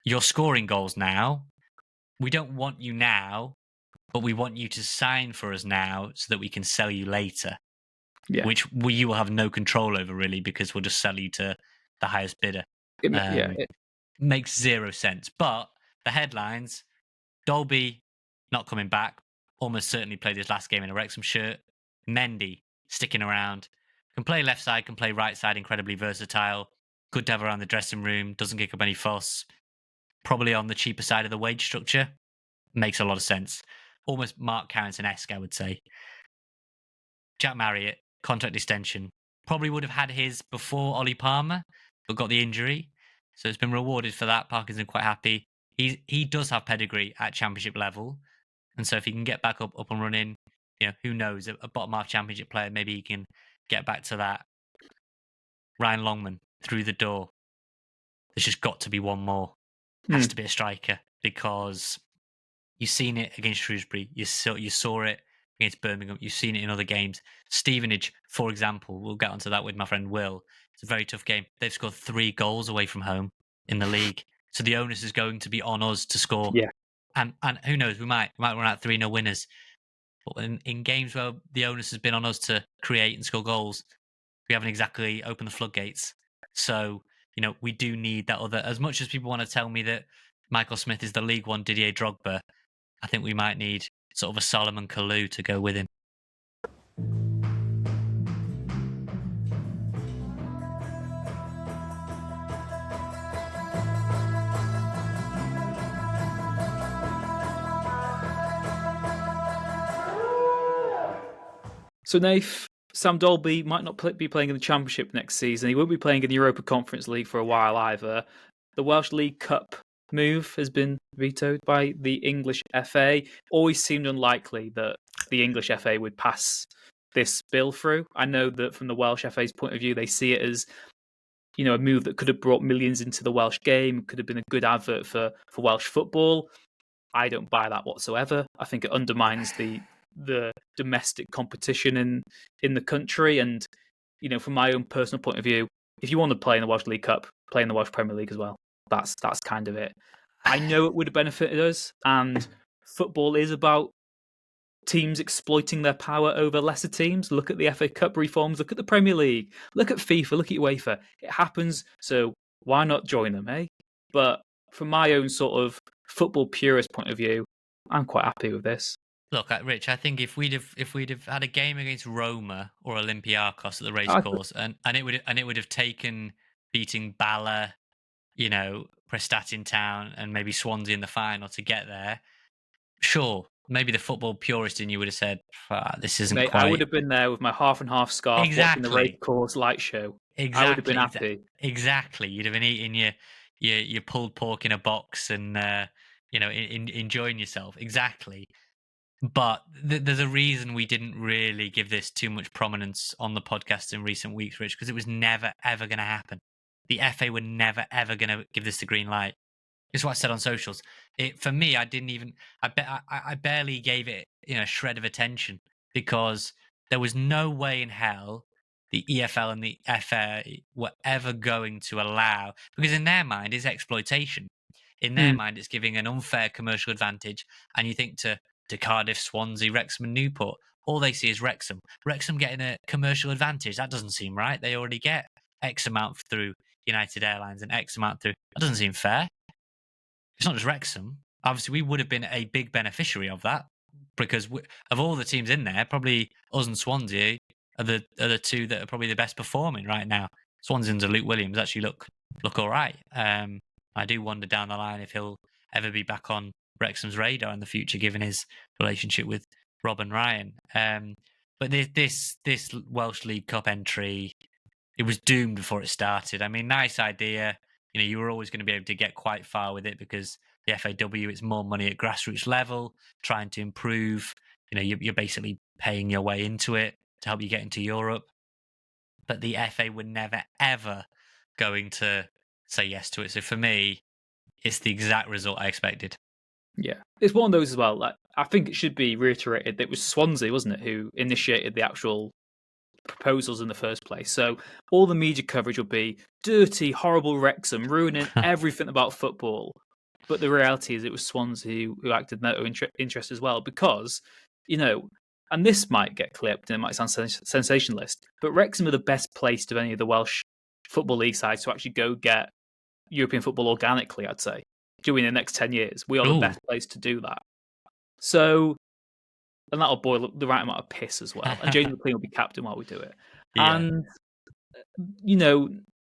[SPEAKER 3] You're scoring goals now. We don't want you now, but we want you to sign for us now so that we can sell you later. Yeah. Which you will have no control over, really, because we'll just sell you to the highest bidder. It makes zero sense. But the headlines, Dalby not coming back, almost certainly played his last game in a Wrexham shirt. Mendy sticking around, can play left side, can play right side, incredibly versatile, good to have around the dressing room, doesn't kick up any fuss, probably on the cheaper side of the wage structure. Makes a lot of sense. Almost Mark Carrington-esque, I would say. Jack Marriott, contract extension. Probably would have had his before Ollie Palmer, but got the injury. So it's been rewarded for that. Parkinson quite happy. He does have pedigree at Championship level. And so if he can get back up and running, who knows? A bottom half Championship player, maybe he can get back to that. Ryan Longman, through the door. There's just got to be one more. Has to be a striker, because you've seen it against Shrewsbury. You saw it against Birmingham. You've seen it in other games. Stevenage, for example, we'll get onto that with my friend Will. It's a very tough game. They've scored 3 goals away from home in the league. So the onus is going to be on us to score.
[SPEAKER 1] Yeah.
[SPEAKER 3] And who knows, we might run out 3-0 winners. But in games where the onus has been on us to create and score goals, we haven't exactly opened the floodgates. So, we do need that other... As much as people want to tell me that Michael Smith is the League One Didier Drogba, I think we might need sort of a Solomon Kalou to go with him.
[SPEAKER 1] So, Nath, Sam Dalby might not be playing in the Championship next season. He won't be playing in the Europa Conference League for a while either. The Welsh League Cup move has been vetoed by the English FA. Always seemed unlikely that the English FA would pass this bill through. I know that from the Welsh FA's point of view, they see it as a move that could have brought millions into the Welsh game, could have been a good advert for Welsh football. I don't buy that whatsoever. I think it undermines the domestic competition in the country. And, from my own personal point of view, if you want to play in the Welsh League Cup, play in the Welsh Premier League as well. That's kind of it. I know it would have benefited us, and football is about teams exploiting their power over lesser teams. Look at the FA Cup reforms. Look at the Premier League. Look at FIFA. Look at UEFA. It happens. So why not join them, eh? But from my own sort of football purist point of view, I'm quite happy with this.
[SPEAKER 3] Look, Rich, I think if we'd have had a game against Roma or Olympiacos at the
[SPEAKER 1] I,
[SPEAKER 3] racecourse, and it would have taken beating Bala, Prestatyn Town, and maybe Swansea in the final to get there. Sure, maybe the football purist in you would have said, "This isn't
[SPEAKER 1] mate,
[SPEAKER 3] quite."
[SPEAKER 1] I would have been there with my half and half scarf watching the racecourse light show. I would have been happy.
[SPEAKER 3] Exactly. You'd have been eating your pulled pork in a box and enjoying yourself. Exactly. But there's a reason we didn't really give this too much prominence on the podcast in recent weeks, Rich, because it was never ever going to happen. The FA were never ever going to give this the green light. It's what I said on socials. For me, I didn't even. I barely gave it a shred of attention because there was no way in hell the EFL and the FA were ever going to allow, because in their mind it's exploitation. In their mind, it's giving an unfair commercial advantage. And you think to Cardiff, Swansea, Wrexham, and Newport, all they see is Wrexham. Wrexham getting a commercial advantage. That doesn't seem right. They already get X amount through United Airlines and X amount through. That doesn't seem fair. It's not just Wrexham. Obviously, we would have been a big beneficiary of that because of all the teams in there, probably us and Swansea are the two that are probably the best performing right now. Swansea and Luke Williams actually look all right. I do wonder down the line if he'll ever be back on Wrexham's radar in the future, given his relationship with Rob and Ryan. But this Welsh League Cup entry, it was doomed before it started. I mean, nice idea. You were always going to be able to get quite far with it because the FAW, it's more money at grassroots level, trying to improve. You're basically paying your way into it to help you get into Europe. But the FA were never, ever going to say yes to it. So for me, it's the exact result I expected.
[SPEAKER 1] Yeah, it's one of those as well. Like, I think it should be reiterated that it was Swansea, wasn't it, who initiated the actual proposals in the first place. So all the media coverage will be dirty, horrible Wrexham, ruining everything about football. But the reality is it was Swansea who acted in their own interest as well because, and this might get clipped and it might sound sensationalist, but Wrexham are the best placed of any of the Welsh Football League sides to actually go get European football organically, I'd say, during the next 10 years. We are the best place to do that. So, and that'll boil the right amount of piss as well. And James McLean will be captain while we do it. Yeah. And,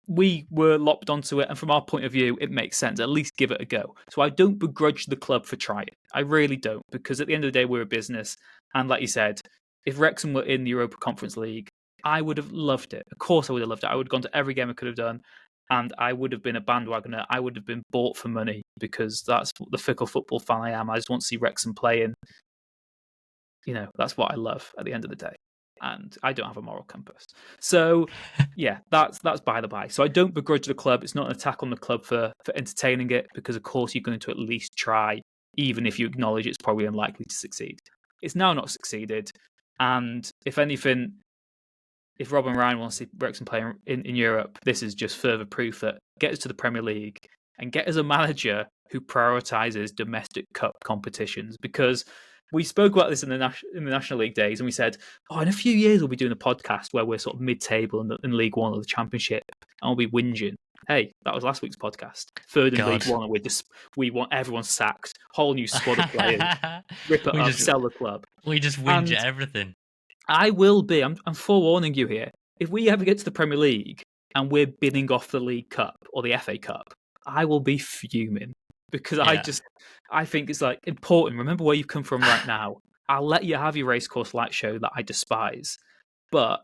[SPEAKER 1] we were lopped onto it. And from our point of view, it makes sense. At least give it a go. So I don't begrudge the club for trying. I really don't. Because at the end of the day, we're a business. And like you said, if Wrexham were in the Europa Conference League, I would have loved it. Of course I would have loved it. I would have gone to every game I could have done. And I would have been a bandwagoner. I would have been bought for money because that's the fickle football fan I am. I just want to see Wrexham playing. That's what I love at the end of the day. And I don't have a moral compass. So, yeah, that's by the by. So I don't begrudge the club. It's not an attack on the club for entertaining it because, of course, you're going to at least try, even if you acknowledge it's probably unlikely to succeed. It's now not succeeded. And if anything, if Rob and Ryan want to see Wrexham play in Europe, this is just further proof that get us to the Premier League and get us a manager who prioritises domestic cup competitions. Because we spoke about this in the National League days, and we said, in a few years we'll be doing a podcast where we're sort of mid-table in League One or the Championship, and we'll be whinging. Hey, that was last week's podcast. Third in League One, and we want everyone sacked, whole new squad of players, rip it up, sell the club.
[SPEAKER 3] We just whinge at everything.
[SPEAKER 1] I will be. I'm forewarning you here. If we ever get to the Premier League and we're bidding off the League Cup or the FA Cup, I will be fuming because I think it's like important. Remember where you've come from right now. I'll let you have your racecourse light show that I despise, but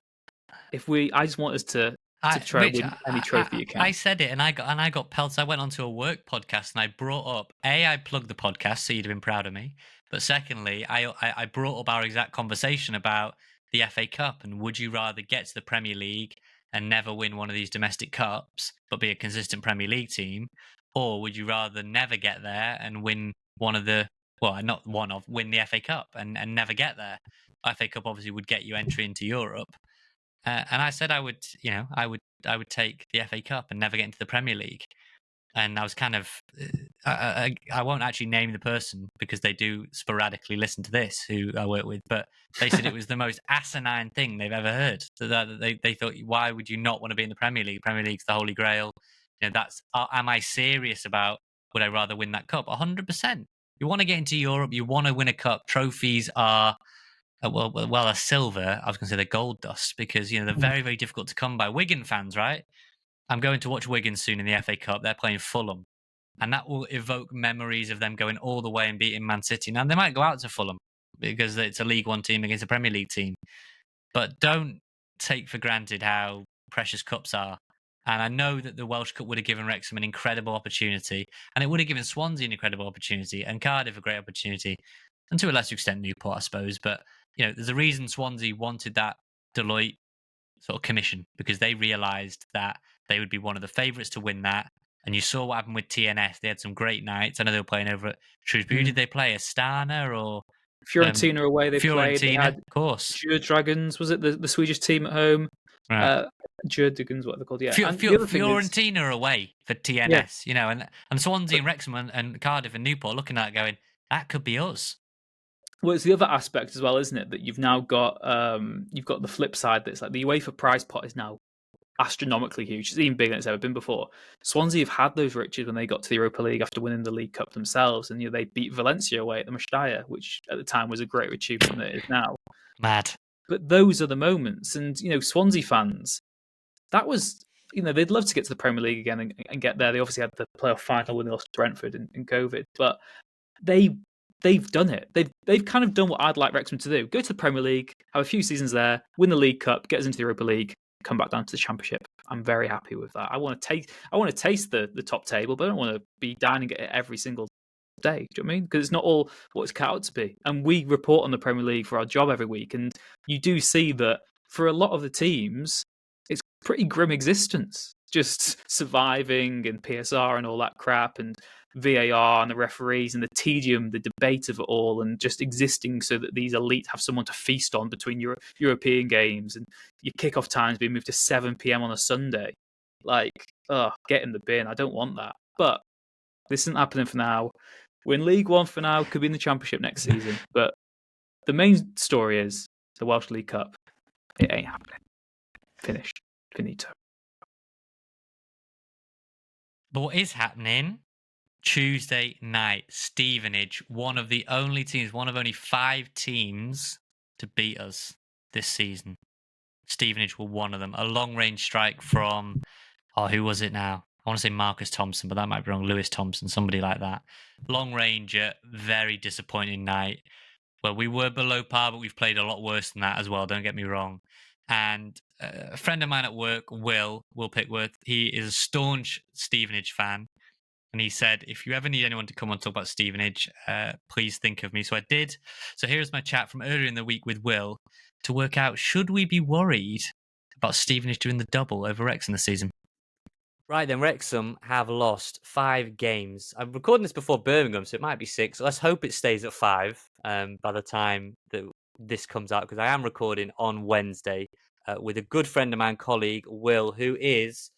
[SPEAKER 1] I just want us to try and win any trophy you can.
[SPEAKER 3] I said it, and I got pelts. I went onto a work podcast and I brought up I plugged the podcast, so you'd have been proud of me. But secondly, I brought up our exact conversation about the FA Cup and would you rather get to the Premier League and never win one of these domestic cups, but be a consistent Premier League team, or would you rather never get there and win win the FA Cup and never get there? FA Cup obviously would get you entry into Europe. And I said I would take the FA Cup and never get into the Premier League. And I was kind of, I won't actually name the person because they do sporadically listen to this, who I work with, but they said it was the most asinine thing they've ever heard. So that they thought, why would you not want to be in the Premier League? Premier League's the holy grail. That's, am I serious about, would I rather win that cup? 100%. You want to get into Europe, you want to win a cup. Trophies are, well, a silver. I was going to say they're gold dust because, they're very, very difficult to come by. Wigan fans, right? I'm going to watch Wigan soon in the FA Cup. They're playing Fulham. And that will evoke memories of them going all the way and beating Man City. Now, they might go out to Fulham because it's a League One team against a Premier League team. But don't take for granted how precious cups are. And I know that the Welsh Cup would have given Wrexham an incredible opportunity. And it would have given Swansea an incredible opportunity. And Cardiff a great opportunity. And to a lesser extent, Newport, I suppose. But, there's a reason Swansea wanted that Deloitte sort of commission because they realised that they would be one of the favourites to win that. And you saw what happened with TNS. They had some great nights. I know they were playing over at Shrewsbury. Did they play Astana or
[SPEAKER 1] Fiorentina away? They played. They had,
[SPEAKER 3] of course.
[SPEAKER 1] Dragons. Was it the Swedish team at home?
[SPEAKER 3] Right.
[SPEAKER 1] Dragons, what they're called? Yeah.
[SPEAKER 3] Fiorentina away for TNS. And Swansea and Wrexham and Cardiff and Newport looking at it going, that could be us.
[SPEAKER 1] Well, it's the other aspect as well, isn't it? That you've now got the flip side. That's like the UEFA prize pot is now astronomically huge. It's even bigger than it's ever been before. Swansea have had those riches when they got to the Europa League after winning the League Cup themselves, and they beat Valencia away at the Mestalla, which at the time was a greater achievement than it is now.
[SPEAKER 3] Mad.
[SPEAKER 1] But those are the moments, and Swansea fans, that was they'd love to get to the Premier League again and get there. They obviously had the playoff final when they lost to Brentford in COVID, but they've done it. They've kind of done what I'd like Wrexham to do: go to the Premier League, have a few seasons there, win the League Cup, get us into the Europa League, come back down to the Championship. I'm very happy with that. I want to taste the top table, but I don't want to be dining at it every single day. Do you know what I mean? Because it's not all what it's cut out to be. And we report on the Premier League for our job every week, and you do see that for a lot of the teams, it's pretty grim existence, just surviving and PSR and all that crap and VAR and the referees and the tedium, the debate of it all, and just existing so that these elite have someone to feast on between European games, and your kickoff times being moved to 7 p.m. on a Sunday. Get in the bin. I don't want that. But this isn't happening for now. We're in League One for now. Could be in the Championship next season. But the main story is the Welsh League Cup. It ain't happening. Finished. Finito.
[SPEAKER 3] But what is happening? Tuesday night, Stevenage, one of only 5 teams to beat us this season. Stevenage were one of them. A long-range strike from, who was it now? I want to say Marcus Thompson, but that might be wrong. Lewis Thompson, somebody like that. Long ranger, very disappointing night. Well, we were below par, but we've played a lot worse than that as well, don't get me wrong. And a friend of mine at work, Will Pickworth, he is a staunch Stevenage fan. And he said, if you ever need anyone to come on and talk about Stevenage, please think of me. So I did. So here's my chat from earlier in the week with Will to work out, should we be worried about Stevenage doing the double over Wrexham this season?
[SPEAKER 2] Right then, Wrexham have lost 5 games. I'm recording this before Birmingham, so it might be 6. Let's hope it stays at 5 by the time that this comes out, because I am recording on Wednesday with a good friend of mine, colleague, Will, who is,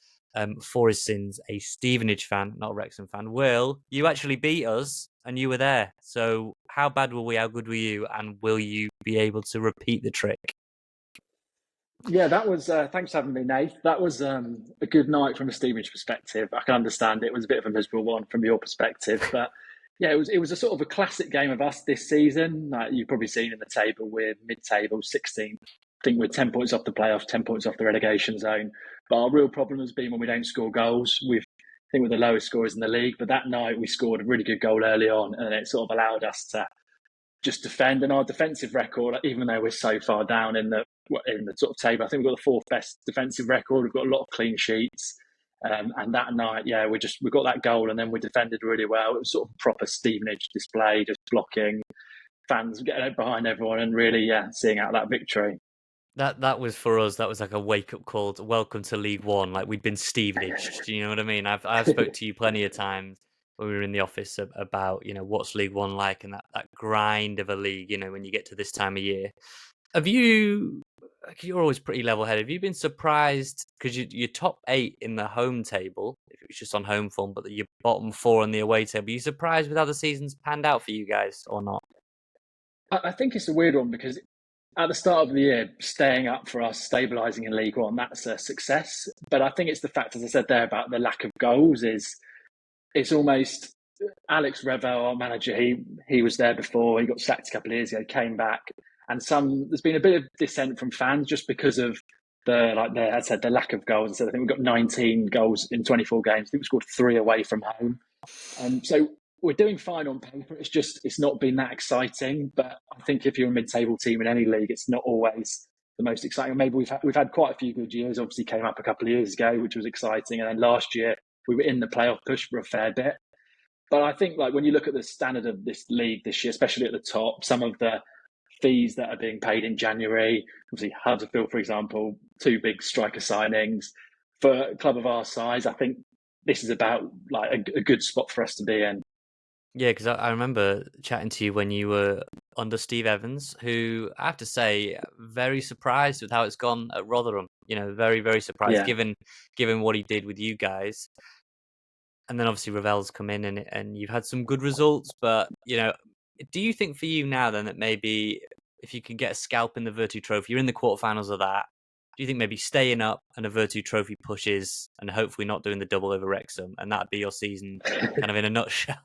[SPEAKER 2] for his sins, a Stevenage fan, not a Wrexham fan. Will, you actually beat us, and you were there. So how bad were we? How good were you? And will you be able to repeat the trick?
[SPEAKER 4] Yeah, that was, thanks for having me, Nate. That was a good night from a Stevenage perspective. I can understand it was a bit of a miserable one from your perspective. But yeah, it was a sort of a classic game of us this season. You've probably seen in the table, we're mid-table, 16th. I think we're 10 points off the playoff, 10 points off the relegation zone. But our real problem has been when we don't score goals. I think we're the lowest scorers in the league. But that night we scored a really good goal early on, and it sort of allowed us to just defend. And our defensive record, even though we're so far down in the sort of table, I think we've got the 4th best defensive record. We've got a lot of clean sheets. And that night, yeah, we got that goal, and then we defended really well. It was sort of a proper Stevenage display, just blocking, fans getting behind everyone, and really, seeing out that victory.
[SPEAKER 2] That was for us. That was like a wake up call to welcome to League One. Like, we'd been Stevenage. Do you know what I mean? I've spoke to you plenty of times when we were in the office about what's League One like, and that grind of a league. When you get to this time of year, have you you're always pretty level-headed. Have you been surprised because you're top 8 in the home table if it was just on home form, but you're bottom 4 on the away table? Are you surprised with how the season's panned out for you guys or not?
[SPEAKER 4] I think it's a weird one because at the start of the year, staying up for us, stabilising in League One, that's a success. But I think it's the fact, as I said there, about the lack of goals it's almost Alex Revel, our manager, he was there before, he got sacked a couple of years ago, came back. And there's been a bit of dissent from fans just because of the lack of goals. I said, I think we've got 19 goals in 24 games. I think we scored 3 away from home. So we're doing fine on paper. It's not been that exciting. But I think if you're a mid-table team in any league, it's not always the most exciting. Maybe we've had quite a few good years. Obviously, came up a couple of years ago, which was exciting. And then last year we were in the playoff push for a fair bit. But I think when you look at the standard of this league this year, especially at the top, some of the fees that are being paid in January, obviously Huddersfield, for example, 2 big striker signings. For a club of our size, I think this is about a good spot for us to be in.
[SPEAKER 2] Yeah, because I remember chatting to you when you were under Steve Evans, who I have to say, very surprised with how it's gone at Rotherham. Very, very surprised given what he did with you guys. And then obviously Ravel's come in and you've had some good results. But, do you think for you now then that maybe if you can get a scalp in the Virtue Trophy, you're in the quarterfinals of that, do you think maybe staying up and a Virtue Trophy pushes and hopefully not doing the double over Wrexham and that'd be your season kind of in a nutshell?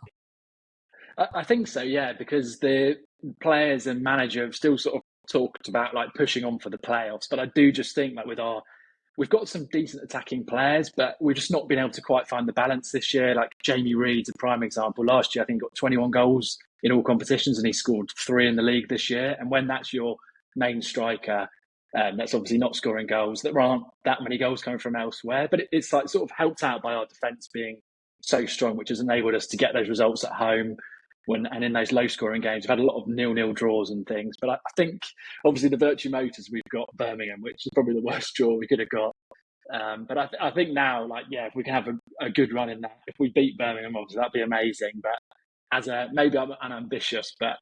[SPEAKER 4] I think so, yeah, because the players and manager have still sort of talked about pushing on for the playoffs. But I do just think we've got some decent attacking players, but we've just not been able to quite find the balance this year. Like Jamie Reid's a prime example. Last year, I think he got 21 goals in all competitions and he scored 3 in the league this year. And when that's your main striker, that's obviously not scoring goals. There aren't that many goals coming from elsewhere, but it's sort of helped out by our defence being so strong, which has enabled us to get those results at home. And in those low-scoring games, we've had a lot of 0-0 draws and things. But I think, obviously, the Virtue Motors, we've got Birmingham, which is probably the worst draw we could have got. But I think now, if we can have a good run in that, if we beat Birmingham, obviously, that'd be amazing. But maybe I'm unambitious, but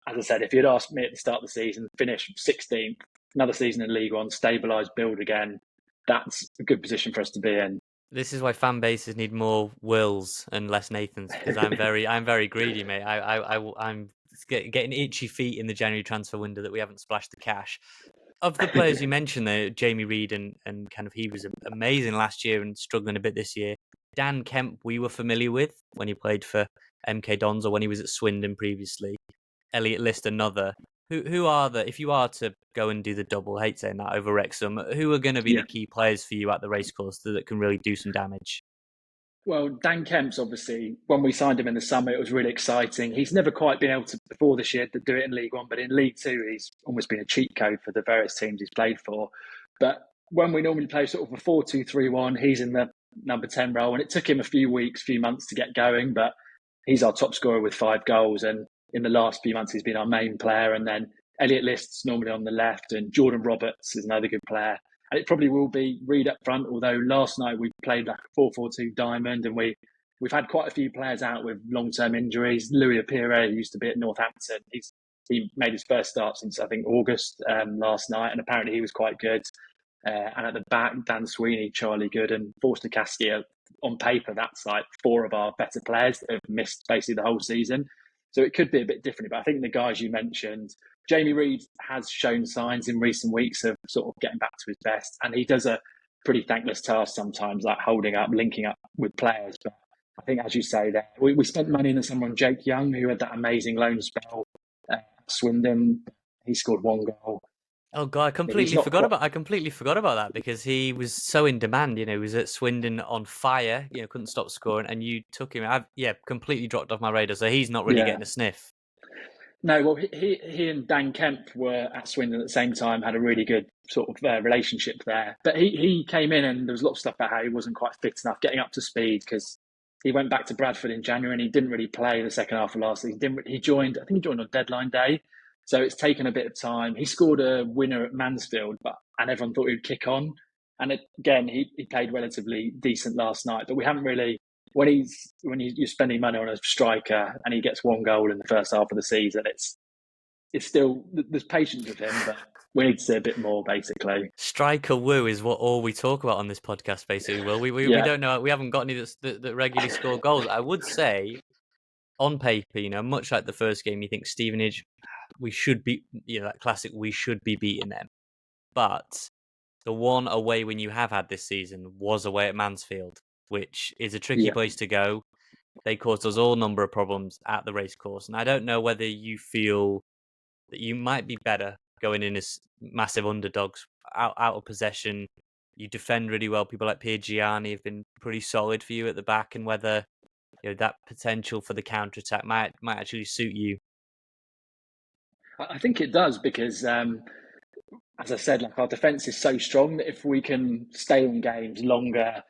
[SPEAKER 4] as I said, if you'd asked me at the start of the season, finish 16th, another season in League One, stabilise, build again, that's a good position for us to be in.
[SPEAKER 2] This is why fan bases need more Wills and less Nathans, because I'm very greedy, mate. I'm getting itchy feet in the January transfer window that we haven't splashed the cash. Of the players you mentioned there, Jamie Reid and kind of he was amazing last year and struggling a bit this year. Dan Kemp we were familiar with when he played for MK Dons or when he was at Swindon previously. Elliot List another. Who are if you are to go and do the double, I hate saying that, over Wrexham, who are going to be the key players for you at the racecourse that can really do some damage?
[SPEAKER 4] Well, Dan Kemp's obviously, when we signed him in the summer, it was really exciting. He's never quite been able to, before this year, to do it in League One, but in League Two, he's almost been a cheat code for the various teams he's played for. But when we normally play sort of a 4-2-3-1, he's in the number 10 role, and it took him a few months to get going, but he's our top scorer with 5 goals, and in the last few months, he's been our main player. And then Elliot List's normally on the left, and Jordan Roberts is another good player. And it probably will be Reid up front, although last night we played like a 4-4-2 diamond, and we've had quite a few players out with long-term injuries. Louis Apire, who used to be at Northampton, he made his first start since, I think, August last night, and apparently he was quite good. And at the back, Dan Sweeney, Charlie Good, and Forster Caskia. On paper, that's 4 of our better players that have missed basically the whole season. So it could be a bit different. But I think the guys you mentioned, Jamie Reid has shown signs in recent weeks of sort of getting back to his best. And he does a pretty thankless task sometimes, like holding up, linking up with players. But I think, as you say, there we spent money in the summer on Jake Young, who had that amazing loan spell at Swindon. He scored 1 goal.
[SPEAKER 2] Oh God, I completely forgot about that because he was so in demand. He was at Swindon on fire. Couldn't stop scoring, and you took him. Completely dropped off my radar. So he's not really getting a sniff.
[SPEAKER 4] No, well, he and Dan Kemp were at Swindon at the same time. Had a really good sort of relationship there. But he came in, and there was a lot of stuff about how he wasn't quite fit enough, getting up to speed because he went back to Bradford in January and he didn't really play the second half of last season. He joined on deadline day. So it's taken a bit of time. He scored a winner at Mansfield, and everyone thought he would kick on. And again, he played relatively decent last night. But we haven't really, when you're spending money on a striker and he gets 1 goal in the first half of the season, it's still, there's patience with him. But We need to see a bit more, basically.
[SPEAKER 2] Striker woo is what all we talk about on this podcast, basically. Will we
[SPEAKER 4] Yeah.
[SPEAKER 2] don't know. We haven't got any that regularly score goals. I would say, on paper, much like the first game, you think Stevenage, we should be, that classic, we should be beating them. But the one away win you have had this season was away at Mansfield, which is a tricky place to go. They caused us all number of problems at the racecourse, and I don't know whether you feel that you might be better going in as massive underdogs out of possession. You defend really well. People like Piergiani have been pretty solid for you at the back, and whether that potential for the counter attack might actually suit you.
[SPEAKER 4] I think it does because, as I said, like our defence is so strong that if we can stay in games longer,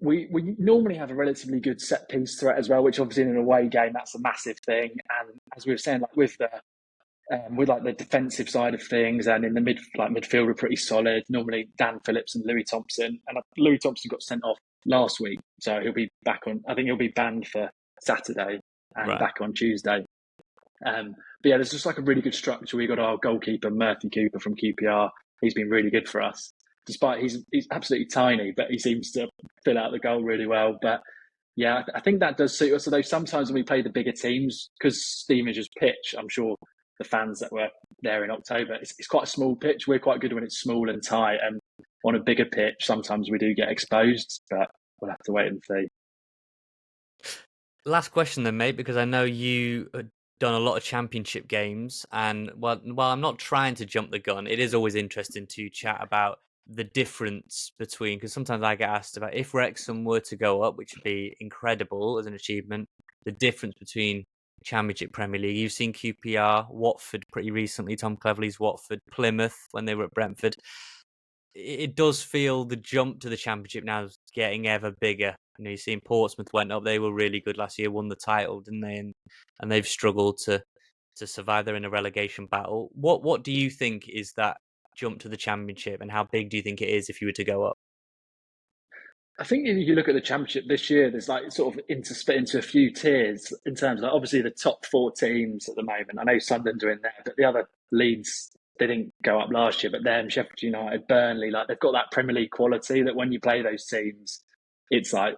[SPEAKER 4] we normally have a relatively good set piece threat as well, which obviously in an away game that's a massive thing. And as we were saying, like with the defensive side of things, and in the midfield we're pretty solid. Normally Dan Phillips and Louis Thompson, and Louis Thompson got sent off last week, so he'll be back on. I think he'll be banned for Saturday and back on Tuesday. But yeah, there's just like a really good structure. We got our goalkeeper Murphy Cooper from QPR. He's been really good for us, despite he's absolutely tiny, but he seems to fill out the goal really well. But yeah, I think that does suit us. Although sometimes when we play the bigger teams, because Stevenage's pitch, I'm sure the fans that were there in October, it's quite a small pitch. We're quite good when it's small and tight, and on a bigger pitch, sometimes we do get exposed, but we'll have to wait and see.
[SPEAKER 2] Last question then, mate, because I know you done a lot of championship games, and while I'm not trying to jump the gun, it is always interesting to chat about the difference between, because sometimes I get asked about if Wrexham were to go up, which would be incredible as an achievement, the difference between Championship, Premier League. You've seen QPR, Watford pretty recently, Tom Cleverley's Watford, Plymouth when they were at Brentford. It does feel the jump to the Championship now is getting ever bigger. You're seeing Portsmouth went up. They were really good last year, won the title, didn't they? And they've struggled to survive. They're in a relegation battle. What do you think is that jump to the Championship, and how big do you think it is if you were to go up?
[SPEAKER 4] I think if you look at the Championship this year, there's like sort of split into a few tiers in terms of like, obviously the top 4 teams at the moment. I know Sunderland are in there, but the other Leeds, they didn't go up last year, but them, Sheffield United, Burnley, like they've got that Premier League quality that when you play those teams, it's like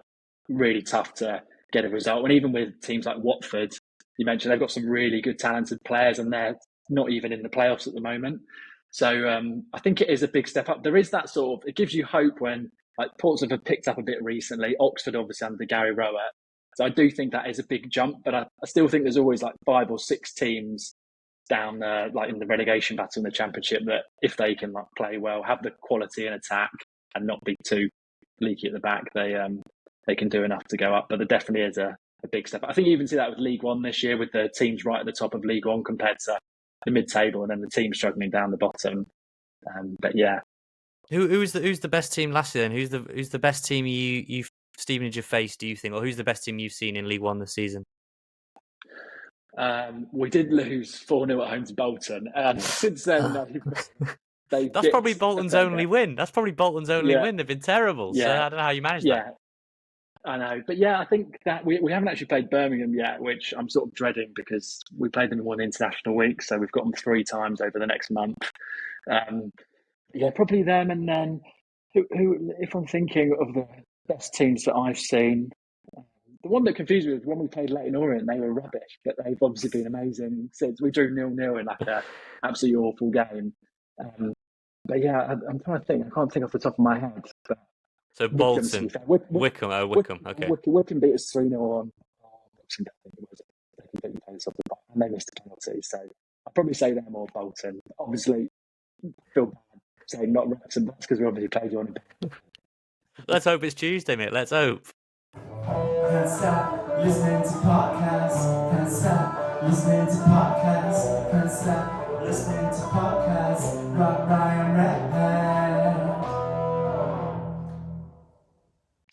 [SPEAKER 4] really tough to get a result. And even with teams like Watford, you mentioned they've got some really good talented players and they're not even in the playoffs at the moment. So I think it is a big step up. There is that sort of, it gives you hope when like Portsmouth have picked up a bit recently, Oxford obviously under Gary Rowett. So I do think that is a big jump, but I still think there's always like 5 or 6 teams down there, like in the relegation battle in the Championship, that if they can like play well, have the quality and attack, and not be too leaky at the back, they can do enough to go up. But there definitely is a big step. I think you even see that with League One this year, with the teams right at the top of League One compared to the mid-table, and then the teams struggling down the bottom. But yeah.
[SPEAKER 2] Who's the best team last year then? Who's the best team you've Stevenage have faced, do you think? Or who's the best team you've seen in League One this season?
[SPEAKER 4] We did lose 4-0 at home to Bolton. Since then,
[SPEAKER 2] that's probably Bolton's only win. That's probably Bolton's only win. They've been terrible. Yeah. So I don't know how you managed that.
[SPEAKER 4] I know. But yeah, I think that we haven't actually played Birmingham yet, which I'm sort of dreading because we played them in one international week. So we've got them 3 times over the next month. Yeah, probably them. And then who, if I'm thinking of the best teams that I've seen, the one that confused me was when we played Leyton Orient, they were rubbish, but they've obviously been amazing since. We drew 0-0 in like an absolutely awful game. But yeah, I'm trying to think. I can't think off the top of my head. But
[SPEAKER 2] so Bolton, Wickham. Okay.
[SPEAKER 4] Wickham beat us 3-0 on Boxing Day, I think it was. They completely played us off the back, and they missed a penalty. So I'd probably say them or Bolton. Obviously, feel bad saying not Wrexham. That's because we obviously played you on a bit.
[SPEAKER 2] Let's hope it's Tuesday, mate. Let's hope.
[SPEAKER 5] Can't stop listening to podcasts. Can't stop listening to podcasts. Can't stop listening to podcasts. Ryan Redhead.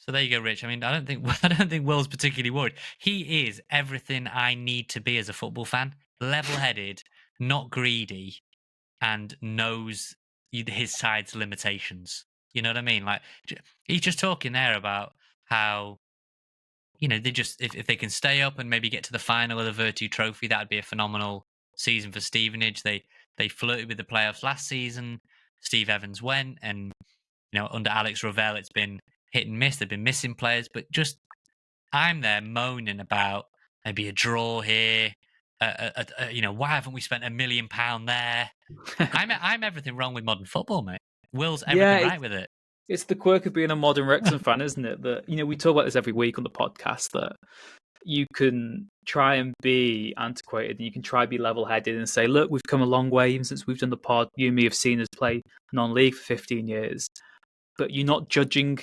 [SPEAKER 3] So there you go, Rich. I mean, I don't think Will's particularly worried. He is everything I need to be as a football fan: level-headed, not greedy, and knows his side's limitations. You know what I mean? Like, he's just talking there about how, they just if they can stay up and maybe get to the final of the Virtue Trophy, that'd be a phenomenal season for Stevenage. They They flirted with the playoffs last season. Steve Evans went, and under Alex Ravel, it's been hit and miss. They've been missing players, but just I'm there moaning about maybe a draw here. Why haven't we spent £1 million there? I'm everything wrong with modern football, mate. Will's everything right with it.
[SPEAKER 1] It's the quirk of being a modern Wrexham fan, isn't it? That we talk about this every week on the podcast, that you can try and be antiquated and you can try and be level-headed and say, look, we've come a long way even since we've done the pod. You and me have seen us play non-league for 15 years. But you're not judging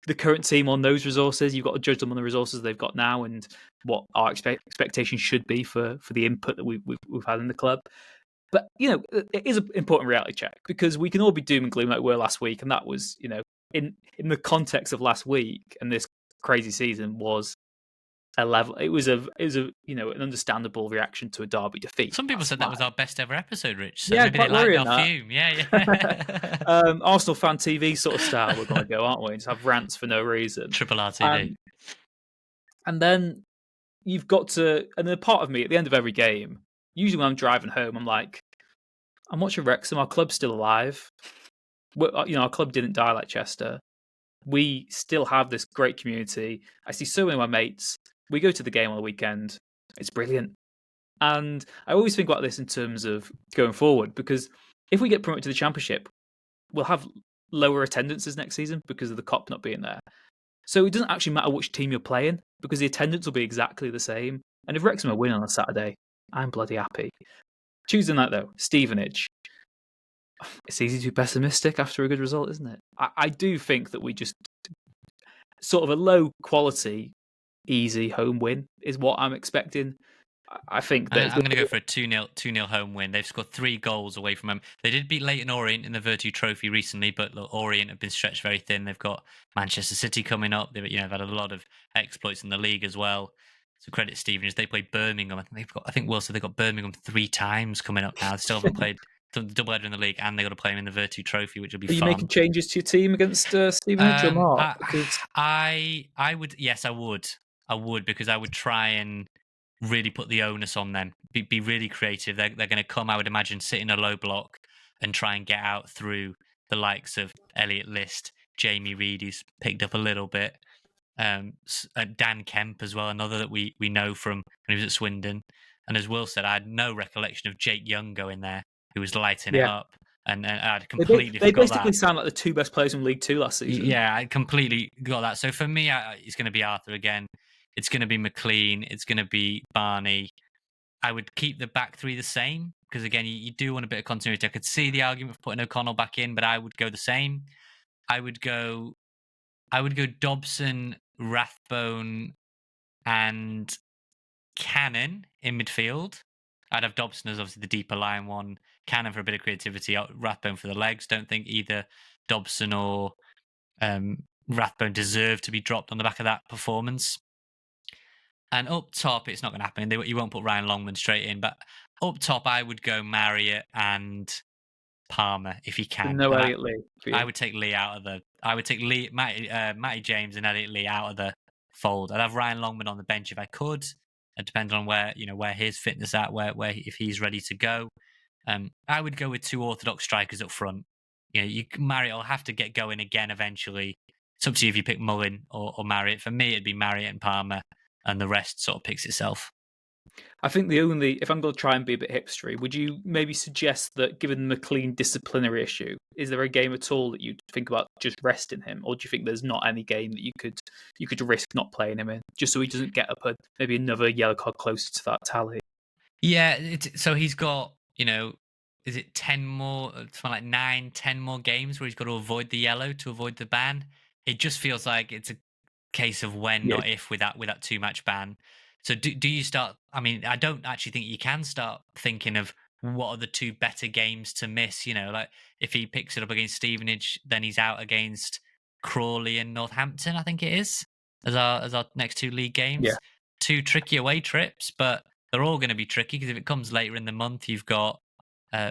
[SPEAKER 1] the current team on those resources. You've got to judge them on the resources they've got now and what our expectations should be for the input that we've had in the club. But, it is an important reality check because we can all be doom and gloom like we were last week. And that was, in the context of last week and this crazy season was a level. It was an understandable reaction to a Derby defeat.
[SPEAKER 3] Some people said that was our best ever episode, Rich. So
[SPEAKER 1] yeah,
[SPEAKER 3] maybe they liked our fume. Yeah.
[SPEAKER 1] Arsenal fan TV sort of style we're going to go, aren't we? And just have rants for no reason.
[SPEAKER 3] Triple R TV.
[SPEAKER 1] And then you've got to, and then part of me at the end of every game, usually when I'm driving home, I'm like, I'm watching Wrexham. Our club's still alive. Our club didn't die like Chester. We still have this great community. I see so many of my mates. We go to the game on the weekend. It's brilliant. And I always think about this in terms of going forward, because if we get promoted to the Championship, we'll have lower attendances next season because of the Cop not being there. So it doesn't actually matter which team you're playing because the attendance will be exactly the same. And if Wrexham are winning on a Saturday, I'm bloody happy. Tuesday night, though, Stevenage. It's easy to be pessimistic after a good result, isn't it? I do think that we just sort of a low quality, easy home win is what I'm expecting. I think that
[SPEAKER 3] I'm going to go for a 2-0 home win. They've scored 3 goals away from home. They did beat Leyton Orient in the Virtue Trophy recently, but Orient have been stretched very thin. They've got Manchester City coming up. They've had a lot of exploits in the league as well. So credit Stevenage. They played Birmingham. I think Will said they've got Birmingham 3 times coming up now. They still haven't played the doubleheader in the league, and they've got to play them in the Virtue Trophy, which will be fun.
[SPEAKER 1] Are you making changes to your team against Stevenage or not?
[SPEAKER 3] I would. Yes, I would. I would, because I would try and really put the onus on them. Be really creative. They're going to come, I would imagine, sit in a low block and try and get out through the likes of Elliot List, Jamie Reid, who's picked up a little bit. Dan Kemp as well, another that we know from when he was at Swindon. And as Will said, I had no recollection of Jake Young going there, who was lighting it up. And I'd completely
[SPEAKER 1] They
[SPEAKER 3] forgot
[SPEAKER 1] basically
[SPEAKER 3] that.
[SPEAKER 1] sound like the 2 best players in League 2 last season.
[SPEAKER 3] Yeah, I completely got that. So for me, it's going to be Arthur again. It's going to be McLean. It's going to be Barney. I would keep the back 3 the same because, again, you do want a bit of continuity. I could see the argument for putting O'Connell back in, but I would go the same. I would go Dobson, Rathbone, and Cannon in midfield. I'd have Dobson as obviously the deeper line one, Cannon for a bit of creativity, Rathbone for the legs. Don't think either Dobson or Rathbone deserve to be dropped on the back of that performance. And up top, it's not going to happen. You won't put Ryan Longman straight in, but up top, I would go Marriott and Palmer if you can.
[SPEAKER 1] No Elliot Lee.
[SPEAKER 3] I would take Lee out of the. I would take Lee, Matty James and Elliot Lee out of the fold. I'd have Ryan Longman on the bench if I could. It depends on where his fitness at, where if he's ready to go. I would go with 2 orthodox strikers up front. Marriott will have to get going again eventually. It's up to you if you pick Mullin or Marriott. For me, it'd be Marriott and Palmer, and the rest sort of picks itself.
[SPEAKER 1] I think if I'm going to try and be a bit hipstery, would you maybe suggest that, given the McLean disciplinary issue, is there a game at all that you'd think about just resting him, or do you think there's not any game that you could risk not playing him in, just so he doesn't get up maybe another yellow card closer to that tally?
[SPEAKER 3] Yeah, so he's got, is it 10 more, it's like 9, 10 more games where he's got to avoid the yellow to avoid the ban. It just feels like it's a case of when, not if, with that 2-match ban. So do you start? I mean, I don't actually think you can start thinking of what are the 2 better games to miss. Like if he picks it up against Stevenage, then he's out against Crawley and Northampton, I think it is, as our next 2 league games. Yeah. 2 tricky away trips, but they're all going to be tricky because if it comes later in the month, you've got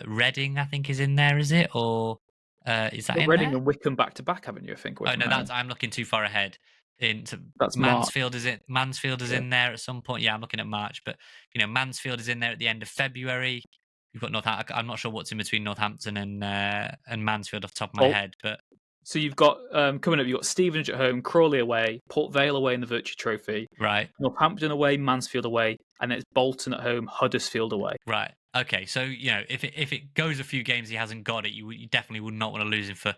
[SPEAKER 3] Reading, I think, is in there, is it? Or is that in
[SPEAKER 1] Reading
[SPEAKER 3] there?
[SPEAKER 1] and Wickham back to back, haven't you? I think.
[SPEAKER 3] Oh no, I'm looking too far ahead.
[SPEAKER 1] That's
[SPEAKER 3] Mansfield is it? Mansfield is in there at some point. Yeah, I'm looking at March, but Mansfield is in there at the end of February. You've got Northampton. I'm not sure what's in between Northampton and Mansfield off the top of my head, but
[SPEAKER 1] so you've got coming up. You've got Stevenage at home, Crawley away, Port Vale away in the Virtue Trophy,
[SPEAKER 3] right,
[SPEAKER 1] Northampton away, Mansfield away, and then it's Bolton at home, Huddersfield away.
[SPEAKER 3] right. Okay, so if it goes a few games he hasn't got it, you definitely would not want to lose him for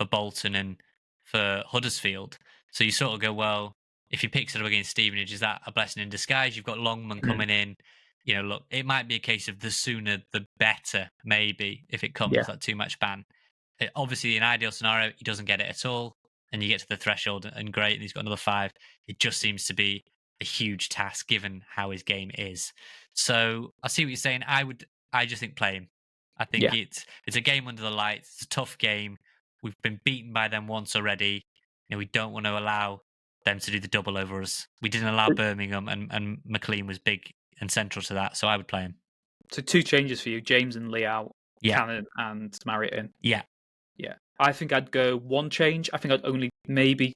[SPEAKER 3] Bolton and for Huddersfield. So you sort of go, well, if he picks it up against Stevenage, is that a blessing in disguise? You've got Longman coming in. Look, it might be a case of the sooner the better, maybe, if it comes, that 2-match ban. Obviously, in an ideal scenario, he doesn't get it at all, and you get to the threshold, and great, and he's got another 5. It just seems to be a huge task given how his game is. So I see what you're saying. I just think play him. I think it's a game under the lights. It's a tough game. We've been beaten by them once already. We don't want to allow them to do the double over us. We didn't allow Birmingham, and McLean was big and central to that, so I would play him.
[SPEAKER 1] So 2 changes for you: James and Lee out, Cannon and Marriott in.
[SPEAKER 3] Yeah.
[SPEAKER 1] I think I'd go 1 change. I think I'd only maybe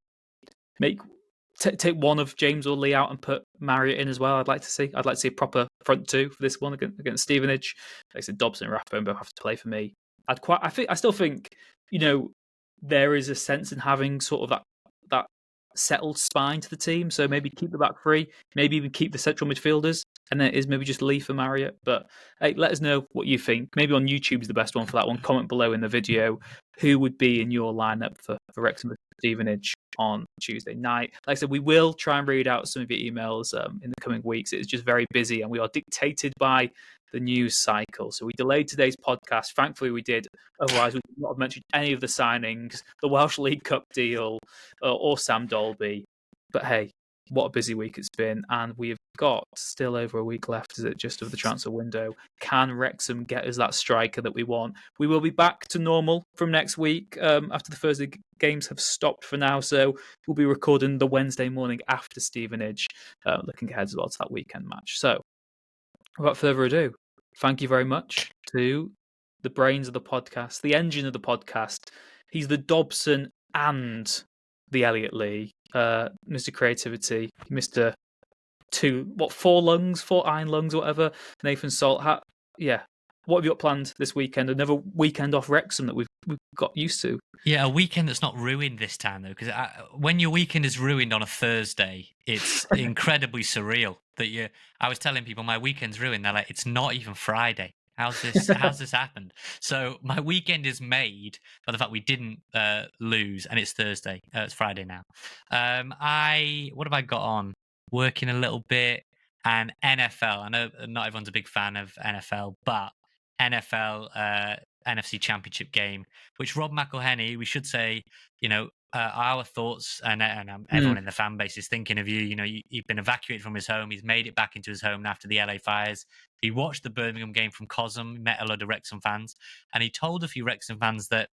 [SPEAKER 1] take one of James or Lee out and put Marriott in as well. I'd like to see a proper front 2 for this one against Stevenage. Like I said, Dobson and Rathbone both have to play for me. I still think there is a sense in having sort of that settled spine to the team. So maybe keep the back 3, maybe even keep the central midfielders, and then it is maybe just Lee for Marriott. But hey, let us know what you think. Maybe on YouTube is the best one for that one. Comment below in the video who would be in your lineup for Wrexham Stevenage on Tuesday night. Like I said, we will try and read out some of your emails in the coming weeks. It's just very busy, and we are dictated by the news cycle. So we delayed today's podcast. Thankfully, we did. Otherwise, we would not have mentioned any of the signings, the Welsh League Cup deal, or Sam Dalby. But hey, what a busy week it's been. And we've got still over a week left, is it, just of the transfer window. Can Wrexham get us that striker that we want? We will be back to normal from next week after the Thursday games have stopped for now. So we'll be recording the Wednesday morning after Stevenage, looking ahead as well to that weekend match. So without further ado, thank you very much to the brains of the podcast, the engine of the podcast. He's the Dobson and the Elliot Lee, Mr. Creativity, Mr. 4 iron lungs, or whatever. Nathan Salt. What have you got planned this weekend? Another weekend off Wrexham that we've got used to.
[SPEAKER 3] Yeah, a weekend that's not ruined this time, though, because when your weekend is ruined on a Thursday, it's incredibly surreal. I was telling people my weekend's ruined. They're like, it's not even Friday. How's this happened? So my weekend is made by the fact we didn't lose, and it's Thursday. It's Friday now. What have I got on? Working a little bit, and NFL. I know not everyone's a big fan of NFL, but NFL NFC Championship game, which Rob McElhenney, we should say, our thoughts and everyone in the fan base is thinking of you. You've been evacuated from his home. He's made it back into his home after the LA fires. He watched the Birmingham game from Cosm, met a load of Wrexham fans, and he told a few Wrexham fans that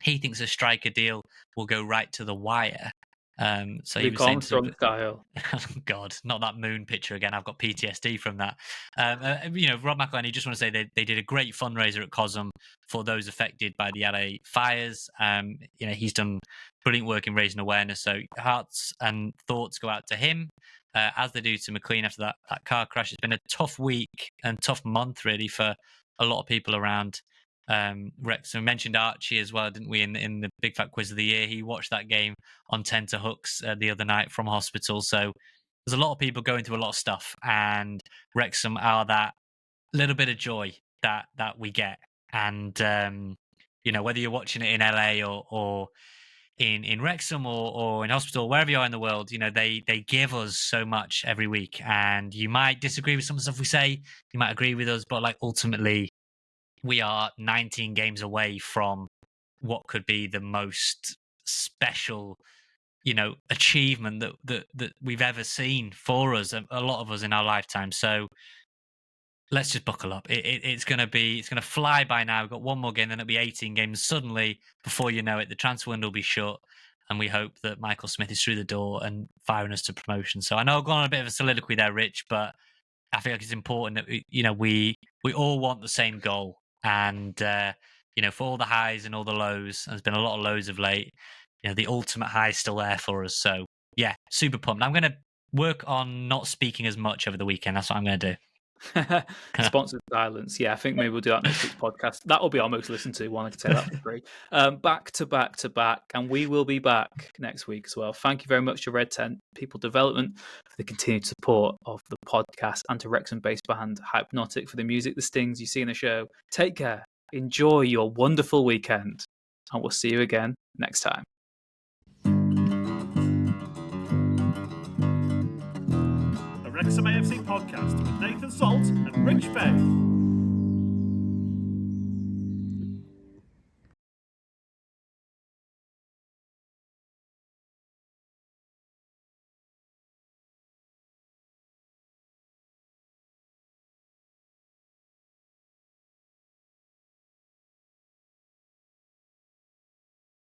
[SPEAKER 3] he thinks a striker deal will go right to the wire. So he was saying
[SPEAKER 1] style.
[SPEAKER 3] God, not that moon picture again. I've got PTSD from that. Rob McElhenney, just want to say they did a great fundraiser at Cosm for those affected by the LA fires. He's done brilliant work in raising awareness. So hearts and thoughts go out to him, as they do to McLean after that car crash. It's been a tough week and tough month, really, for a lot of people around Wrexham. We mentioned Archie as well, didn't we, in the Big Fat Quiz of the Year? He watched that game on tenterhooks the other night from hospital. So there's a lot of people going through a lot of stuff, and Wrexham are that little bit of joy that we get. And whether you're watching it in LA or in Wrexham or in hospital, wherever you are in the world, they give us so much every week. And you might disagree with some of the stuff we say, you might agree with us, but ultimately we are 19 games away from what could be the most special, achievement that we've ever seen for us, a lot of us in our lifetime. So let's just buckle up. It's going to fly by now. We've got one more game, then it'll be 18 games. Suddenly, before you know it, the transfer window will be shut, and we hope that Michael Smith is through the door and firing us to promotion. So I know I've gone on a bit of a soliloquy there, Rich, but I feel like it's important that we all want the same goal. And, for all the highs and all the lows, there's been a lot of lows of late, the ultimate high is still there for us. So, yeah, super pumped. I'm going to work on not speaking as much over the weekend. That's what I'm going to do.
[SPEAKER 1] Sponsored silence. Yeah, I think maybe we'll do that next week's podcast. That will be our most listened to one. I can say that for free. Back to back to back. And we will be back next week as well. Thank you very much to Red Tent People Development for the continued support of the podcast, and to Wrexham-based band Hypnotic for the music, the stings you see in the show. Take care. Enjoy your wonderful weekend. And we'll see you again next time.
[SPEAKER 6] The Wrexham AFC podcast with Nathan Salt and Rich Bay.